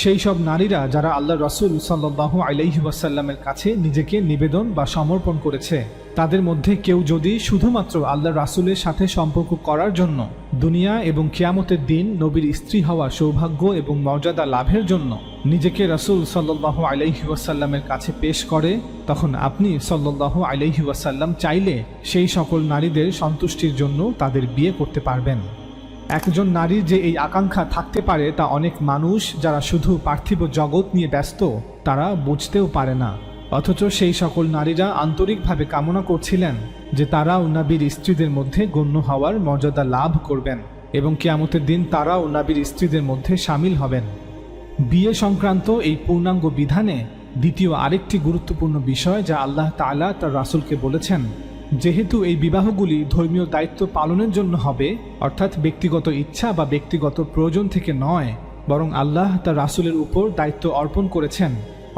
সেই সব নারীরা যারা আল্লাহ রাসূল সাল্লাল্লাহু আলাইহি ওয়াসাল্লামের কাছে নিজেকে নিবেদন বা সমর্পণ করেছে, তাদের মধ্যে কেউ যদি শুধুমাত্র আল্লাহ রাসূলের সাথে সম্পর্ক করার জন্য দুনিয়া এবং কিয়ামতের দিন নবীর স্ত্রী হওয়া সৌভাগ্য এবং মর্যাদা লাভের জন্য নিজেকে রাসূল সাল্লাল্লাহু আলাইহি ওয়াসাল্লামের কাছে পেশ করে, তখন আপনি সাল্লাল্লাহু আলাইহি ওয়াসাল্লাম চাইলে সেই সকল নারীদের সন্তুষ্টির জন্য তাদের বিয়ে করতে পারবেন। একজন নারীর যে এই আকাঙ্ক্ষা থাকতে পারে তা অনেক মানুষ যারা শুধু পার্থিব জগৎ নিয়ে ব্যস্ত তারা বুঝতেও পারে না। অথচ সেই সকল নারীরা আন্তরিকভাবে কামনা করছিলেন যে তারাও নবীর স্ত্রীদের মধ্যে গণ্য হওয়ার মর্যাদা লাভ করবেন এবং কিয়ামতের দিন তারাও নবীর স্ত্রীদের মধ্যে শামিল হবেন। বিয়ে সংক্রান্ত এই পূর্ণাঙ্গ বিধানে দ্বিতীয় আরেকটি গুরুত্বপূর্ণ বিষয় যা আল্লাহ তাআলা তার রাসূলকে বলেছেন, যেহেতু এই বিবাহগুলি ধর্মীয় দায়িত্ব পালনের জন্য হবে, অর্থাৎ ব্যক্তিগত ইচ্ছা বা ব্যক্তিগত প্রয়োজন থেকে নয়, বরং আল্লাহ তার রাসূলের উপর দায়িত্ব অর্পণ করেছেন,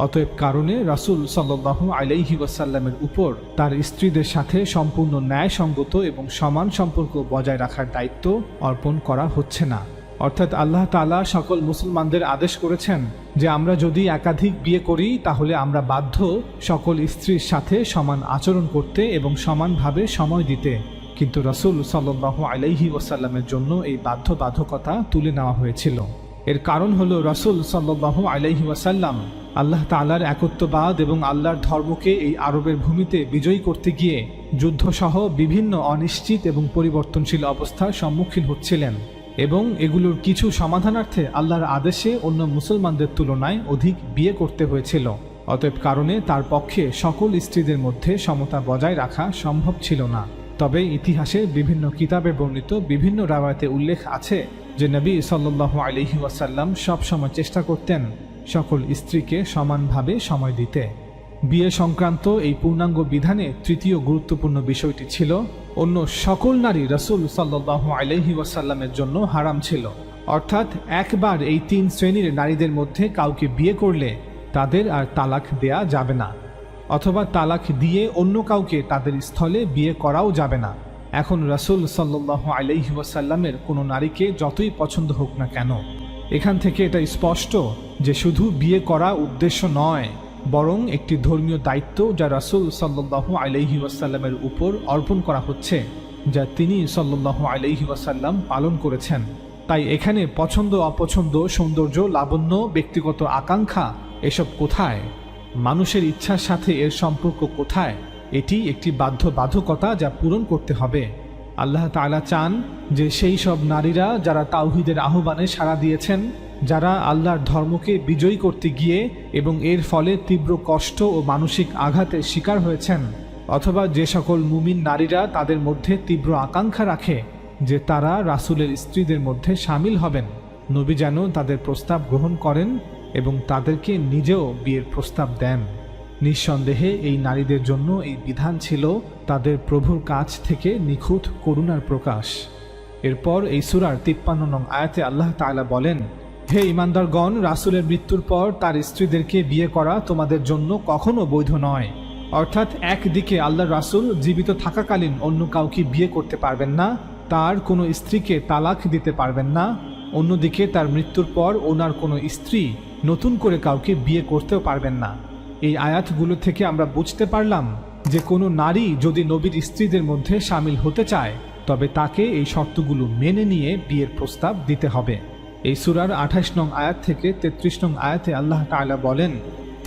অতএব কারণে রাসূল সাল্লাল্লাহু আলাইহি ওয়াসাল্লামের উপর তার স্ত্রীদের সাথে সম্পূর্ণ ন্যায়সঙ্গত এবং সমান সম্পর্ক বজায় রাখার দায়িত্ব অর্পণ করা হচ্ছে না। অর্থাৎ আল্লাহ তাআলা সকল মুসলমানদের আদেশ করেছেন যে আমরা যদি একাধিক বিয়ে করি তাহলে আমরা বাধ্য সকল স্ত্রীর সাথে সমান আচরণ করতে এবং সমানভাবে সময় দিতে, কিন্তু রাসূল সাল্লাল্লাহু আলাইহি ওয়াসাল্লামের জন্য এই বাধ্যবাধকতা তুলে নেওয়া হয়েছিল। এর কারণ হলো রাসূল সাল্লাল্লাহু আলাইহি ওয়াসাল্লাম আল্লাহ তাআলার একত্ববাদ এবং আল্লাহর ধর্মকে এই আরবের ভূমিতে বিজয়ী করতে গিয়ে যুদ্ধসহ বিভিন্ন অনিশ্চিত এবং পরিবর্তনশীল অবস্থার সম্মুখীন হচ্ছিলেন এবং এগুলোর কিছু সমাধানার্থে আল্লাহর আদেশে অন্য মুসলমানদের তুলনায় অধিক বিয়ে করতে হয়েছিল। অতএব কারণে তার পক্ষে সকল স্ত্রীদের মধ্যে সমতা বজায় রাখা সম্ভব ছিল না। তবে ইতিহাসে বিভিন্ন কিতাবে বর্ণিত বিভিন্ন রাওয়ায়াতে উল্লেখ আছে যে নবী সাল্লাল্লাহু আলাইহি ওয়াসাল্লাম সবসময় চেষ্টা করতেন সকল স্ত্রীকে সমানভাবে সময় দিতে। বিয়ে সংক্রান্ত এই পূর্ণাঙ্গ বিধানে তৃতীয় গুরুত্বপূর্ণ বিষয়টি ছিল অন্য সকল নারী রাসূল সাল্লাল্লাহু আলাইহি ওয়াসাল্লামের জন্য হারাম ছিল। অর্থাৎ একবার এই 3 শ্রেণীর নারীদের মধ্যে কাউকে বিয়ে করলে তাদের আর তালাক দেয়া যাবে না, অথবা তালাক দিয়ে অন্য কাউকে তাদের স্থলে বিয়ে করাও যাবে না। এখন রাসূল সাল্লাল্লাহু আলাইহি ওয়াসাল্লামের কোনো নারীকে যতই পছন্দ হোক না কেন, এখান থেকে এটা স্পষ্ট যে শুধু বিয়ে করা উদ্দেশ্য নয়, বরং একটি ধর্মীয় দায়িত্ব যা রাসূল সাল্লাল্লাহু আলাইহি ওয়াসাল্লামের উপর অর্পণ করা হচ্ছে, যা তিনি সাল্লাল্লাহু আলাইহি ওয়াসাল্লাম পালন করেছেন। তাই এখানে পছন্দ অপছন্দ, সৌন্দর্য লাবণ্য, ব্যক্তিগত আকাঙ্ক্ষা এসব কোথায়? মানুষের ইচ্ছার সাথে এর সম্পর্ক কোথায়? এটি একটি বাধ্যবাধকতা যা পূরণ করতে হবে। আল্লাহ তাআলা চান যে সেই সব নারীরা যারা তাওহীদের আহ্বানে সাড়া দিয়েছেন, যারা আল্লাহর ধর্মকে বিজয়ী করতে গিয়ে এবং এর ফলে তীব্র কষ্ট ও মানসিক আঘাতের শিকার হয়েছেন, অথবা যে সকল মুমিন নারীরা তাদের মধ্যে তীব্র আকাঙ্ক্ষা রাখে যে তারা রাসূলের স্ত্রীদের মধ্যে শামিল হবেন, নবী যেন তাদের প্রস্তাব গ্রহণ করেন এবং তাদেরকে নিজেও বিয়ের প্রস্তাব দেন। নিঃসন্দেহে এই নারীদের জন্য এই বিধান ছিল তাদের প্রভুর কাছ থেকে নিখুঁত করুণার প্রকাশ। এরপর এই সূরার 53 নং আয়াতে আল্লাহ তাআলা বলেন, হে ঈমানদারগণ, রাসূলের মৃত্যুর পর তার স্ত্রীদেরকে বিয়ে করা তোমাদের জন্য কখনো বৈধ নয়। অর্থাৎ একদিকে আল্লাহর রাসূল জীবিত থাকাকালীন অন্য কাউকে বিয়ে করতে পারবেন না, তার কোনো স্ত্রীকে তালাক দিতে পারবেন না, অন্যদিকে তার মৃত্যুর পর ওনার কোনো স্ত্রী নতুন করে কাউকে বিয়ে করতেও পারবেন না। এই আয়াতগুলো থেকে আমরা বুঝতে পারলাম যে কোনো নারী যদি নবীর স্ত্রীদের মধ্যে সামিল হতে চায় তবে তাকে এই শর্তগুলো মেনে নিয়ে বিয়ের প্রস্তাব দিতে হবে। এই সূরার 28 নং আয়াত থেকে 33 নং আয়াতে আল্লাহ তাআলা বলেন,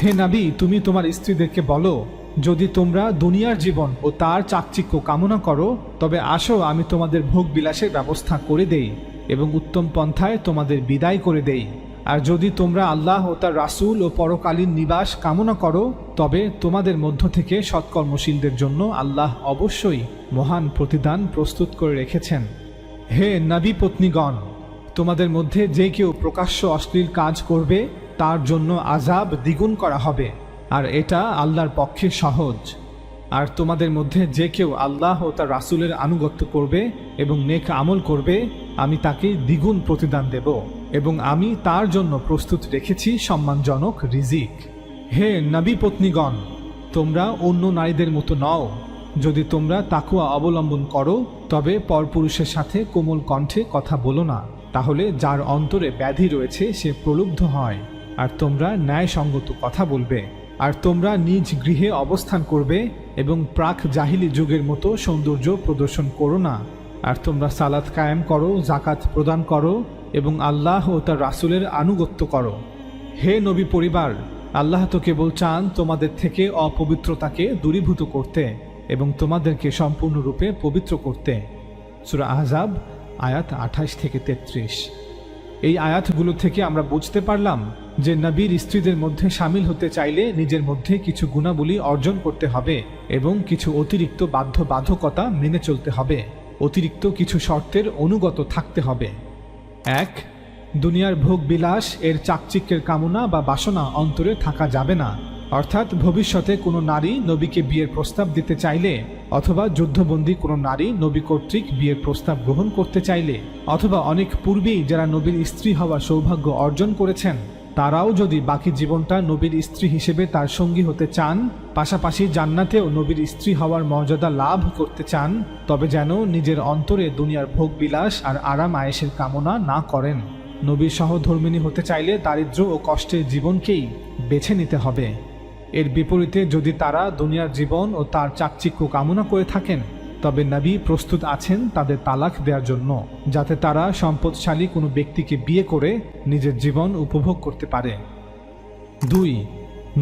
হে নবী, তুমি তোমার স্ত্রীদেরকে বলো, যদি তোমরা দুনিয়ার জীবন ও তার চাকচিক্য কামনা করো তবে আসো আমি তোমাদের ভোগ বিলাসের ব্যবস্থা করে দেই এবং উত্তম পন্থায় তোমাদের বিদায় করে দেই। আর যদি তোমরা আল্লাহ ও তার রাসূল ও পরকালীন নিবাস কামনা করো তবে তোমাদের মধ্য থেকে সৎকর্মশীলদের জন্য আল্লাহ অবশ্যই মহান প্রতিদান প্রস্তুত করে রেখেছেন। হে নবী পত্নীগণ, তোমাদের মধ্যে যে কেউ প্রকাশ্য অশ্লীল কাজ করবে তার জন্য আযাব দ্বিগুণ করা হবে, আর এটা আল্লাহর পক্ষে সহজ। আর তোমাদের মধ্যে যে কেউ আল্লাহ ও তার রাসূলের আনুগত্য করবে এবং নেক আমল করবে আমি তাকে দ্বিগুণ প্রতিদান দেব এবং আমি তার জন্য প্রস্তুত রেখেছি সম্মানজনক রিজিক। হে নবী পত্নীগণ, তোমরা অন্য নারীদের মতো নও। যদি তোমরা তাকওয়া অবলম্বন করো তবে পরপুরুষের সাথে কোমল কণ্ঠে কথা বলো না, তাহলে যার অন্তরে ব্যাধি রয়েছে সে প্রলুব্ধ হয়। আর তোমরা ন্যায়সঙ্গত কথা বলবে। আর তোমরা নিজ গৃহে অবস্থান করবে এবং প্রাক জাহিলি যুগের মতো সৌন্দর্য প্রদর্শন করো না। আর তোমরা সালাত কায়েম করো, জাকাত প্রদান করো এবং আল্লাহ ও তার রাসূলের আনুগত্য করো। হে নবী পরিবার, আল্লাহ তো কেবল চান তোমাদের থেকে অপবিত্রতাকে দূরীভূত করতে এবং তোমাদেরকে সম্পূর্ণরূপে পবিত্র করতে। সূরা আহজাব আয়াত 28 থেকে 33। এই আয়াতগুলো থেকে আমরা বুঝতে পারলাম যে নবীর স্ত্রীদের মধ্যে সামিল হতে চাইলে নিজের মধ্যে কিছু গুণাবলী অর্জন করতে হবে এবং কিছু অতিরিক্ত বাধ্যবাধকতা মেনে চলতে হবে, অতিরিক্ত কিছু শর্তের অনুগত থাকতে হবে। 1. দুনিয়ার ভোগ বিলাস এর চাকচিক্যের কামনা বা বাসনা অন্তরে থাকা যাবে না। অর্থাৎ ভবিষ্যতে কোনো নারী নবীকে বিয়ের প্রস্তাব দিতে চাইলে অথবা যুদ্ধবন্দী কোনো নারী নবী কর্তৃক বিয়ের প্রস্তাব গ্রহণ করতে চাইলে অথবা অনেক পূর্বেই যারা নবীর স্ত্রী হওয়ার সৌভাগ্য অর্জন করেছেন তারাও যদি বাকি জীবনটা নবীর স্ত্রী হিসেবে তার সঙ্গী হতে চান, পাশাপাশি জান্নাতেও নবীর স্ত্রী হওয়ার মর্যাদা লাভ করতে চান, তবে যেন নিজের অন্তরে দুনিয়ার ভোগ বিলাস আর আরাম আয়েশের কামনা না করেন। নবীর সহধর্মিণী হতে চাইলে দারিদ্র্য ও কষ্টের জীবনকেই বেছে নিতে হবে। এর বিপরীতে যদি তারা দুনিয়ার জীবন ও তার চাকচিক্য কামনা করে থাকেন তবে নবী প্রস্তুত আছেন তাদের তালাক দেওয়ার জন্য, যাতে তারা সম্পদশালী কোনো ব্যক্তিকে বিয়ে করে নিজের জীবন উপভোগ করতে পারে। 2.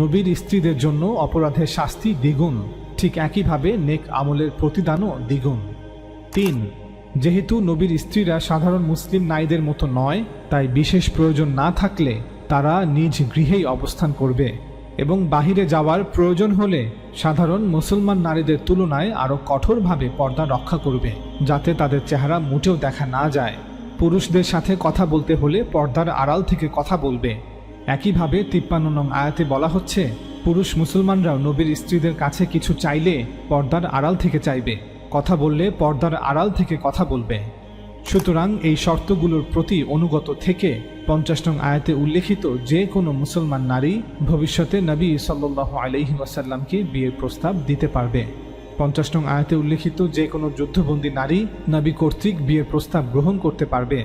নবীর স্ত্রীদের জন্য অপরাধের শাস্তি দ্বিগুণ, ঠিক একইভাবে নেক আমলের প্রতিদানও দ্বিগুণ। 3. যেহেতু নবীর স্ত্রীরা সাধারণ মুসলিম নারীদের মতো নয়, তাই বিশেষ প্রয়োজন না থাকলে তারা নিজ গৃহেই অবস্থান করবে এবং বাহিরে যাওয়ার প্রয়োজন হলে সাধারণ মুসলমান নারীদের তুলনায় আরও কঠোরভাবে পর্দা রক্ষা করবে, যাতে তাদের চেহারা মোটেও দেখা না যায়। পুরুষদের সাথে কথা বলতে হলে পর্দার আড়াল থেকে কথা বলবে। একইভাবে 53 নং আয়াতে বলা হচ্ছে, পুরুষ মুসলমানরাও নবীর স্ত্রীদের কাছে কিছু চাইলে পর্দার আড়াল থেকে চাইবে, কথা বললে পর্দার আড়াল থেকে কথা বলবে। সুতরাং এই শর্তগুলোর প্রতি অনুগত থেকে 50 নং আয়াতে উল্লেখিত যে কোনো মুসলমান নারী ভবিষ্যতে নবী সাল্লাল্লাহু আলাইহি ওয়াসাল্লামকে বিয়ের প্রস্তাব দিতে পারবে। 50 নং আয়াতে উল্লেখিত যে কোনো যুদ্ধবন্দী নারী নবী কর্তৃক বিয়ের প্রস্তাব গ্রহণ করতে পারবে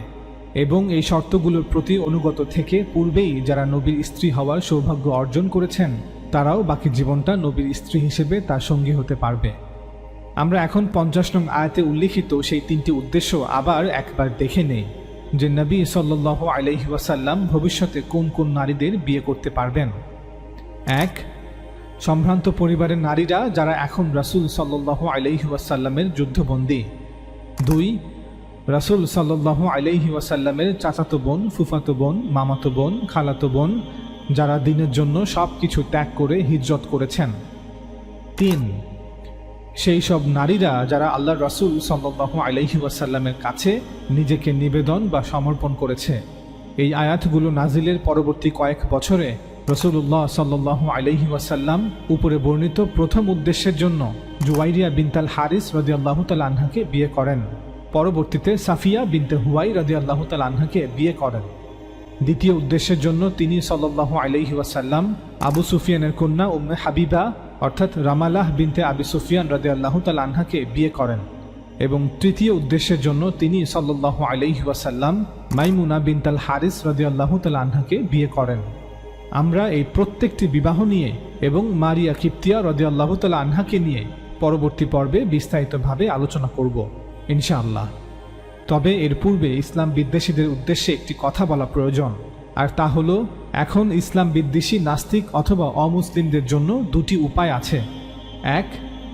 এবং এই শর্তগুলোর প্রতি অনুগত থেকে পূর্বেই যারা নবীর স্ত্রী হওয়ার সৌভাগ্য অর্জন করেছেন তারাও বাকি জীবনটা নবীর স্ত্রী হিসেবে তার সঙ্গী হতে পারবে। আমরা এখন 50 নং আয়াতে উল্লেখিত সেই 3টি উদ্দেশ্য আবার একবার দেখে নেই যে নবী সাল্লাল্লাহু আলাইহি ওয়াসাল্লাম ভবিষ্যতে কোন কোন নারীদের বিয়ে করতে পারবেন। 1. সম্ভ্রান্ত পরিবারের নারীরা যারা এখন রাসূল সাল্লাল্লাহু আলাইহি ওয়াসাল্লামের যুদ্ধবন্দী। 2. রাসূল সাল্লাল্লাহু আলাইহি ওয়াসাল্লামের চাচাতো বোন, ফুফাতো বোন, মামাতো বোন, খালাতো বোন যারা দ্বীনের জন্য সব কিছু ত্যাগ করে হিজরত করেছেন। 3. সেই সব নারীরা যারা আল্লাহর রাসূল সাল্লাল্লাহু আলাইহি ওয়াসাল্লামের কাছে নিজেকে নিবেদন বা সমর্পণ করেছে। এই আয়াতগুলো নাজিলের পরবর্তী কয়েক বছরে রাসূলুল্লাহ সাল্লাল্লাহু আলাইহি ওয়াসাল্লাম উপরে বর্ণিত প্রথম উদ্দেশ্যের জন্য জুওয়াইরিয়া বিনতাল হারিস রাদিয়াল্লাহু তাআলা আনহাকে বিয়ে করেন। পরবর্তীতে সাফিয়া বিনতে হুয়াই রাদিয়াল্লাহু তাআলা আনহাকে বিয়ে করেন। দ্বিতীয় উদ্দেশ্যের জন্য তিনি সাল্লাল্লাহু আলাইহি ওয়াসাল্লাম আবু সুফিয়ানের কন্যা উম্মে হাবিবা অর্থাৎ রামালাহ বিনতে আবি সুফিয়ান রাদিয়াল্লাহু তাআলা আনহাকে বিয়ে করেন। এবং তৃতীয় উদ্দেশ্যের জন্য তিনি সাল্লাল্লাহু আলাইহি ওয়াসাল্লাম মাইমুনা বিনতাল হারিস রাদিয়াল্লাহু তাআলা আনহাকে বিয়ে করেন। আমরা এই প্রত্যেকটি বিবাহ নিয়ে এবং মারিয়া কিপ্তিয়া রাদিয়াল্লাহু তাআলা আনহাকে নিয়ে পরবর্তী পর্বে বিস্তারিতভাবে আলোচনা করব ইনশাআল্লাহ। তবে এর পূর্বে ইসলাম বিদ্বেষীদের উদ্দেশ্যে একটি কথা বলা প্রয়োজন, আর তা হলো এখন ইসলাম বিদ্বেষী নাস্তিক অথবা অমুসলিমদের জন্য দুটি উপায় আছে। এক,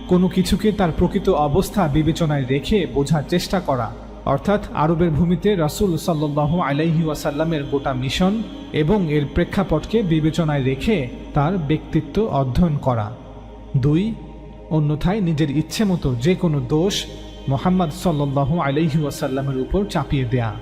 কোনো কিছুকে তার প্রকৃত অবস্থা বিবেচনায় রেখে বোঝার চেষ্টা করা, অর্থাৎ আরবের ভূমিতে রাসূল সাল্লাল্লাহু আলাইহি ওয়াসাল্লামের গোটা মিশন এবং এর প্রেক্ষাপটকে বিবেচনায় রেখে তার ব্যক্তিত্ব অধ্যয়ন করা। দুই, অন্যথায় নিজের ইচ্ছে মতো যে কোনো দোষ মুহাম্মদ সাল্লাল্লাহু আলাইহি ওয়াসাল্লামের উপর চাপিয়ে দেয়া।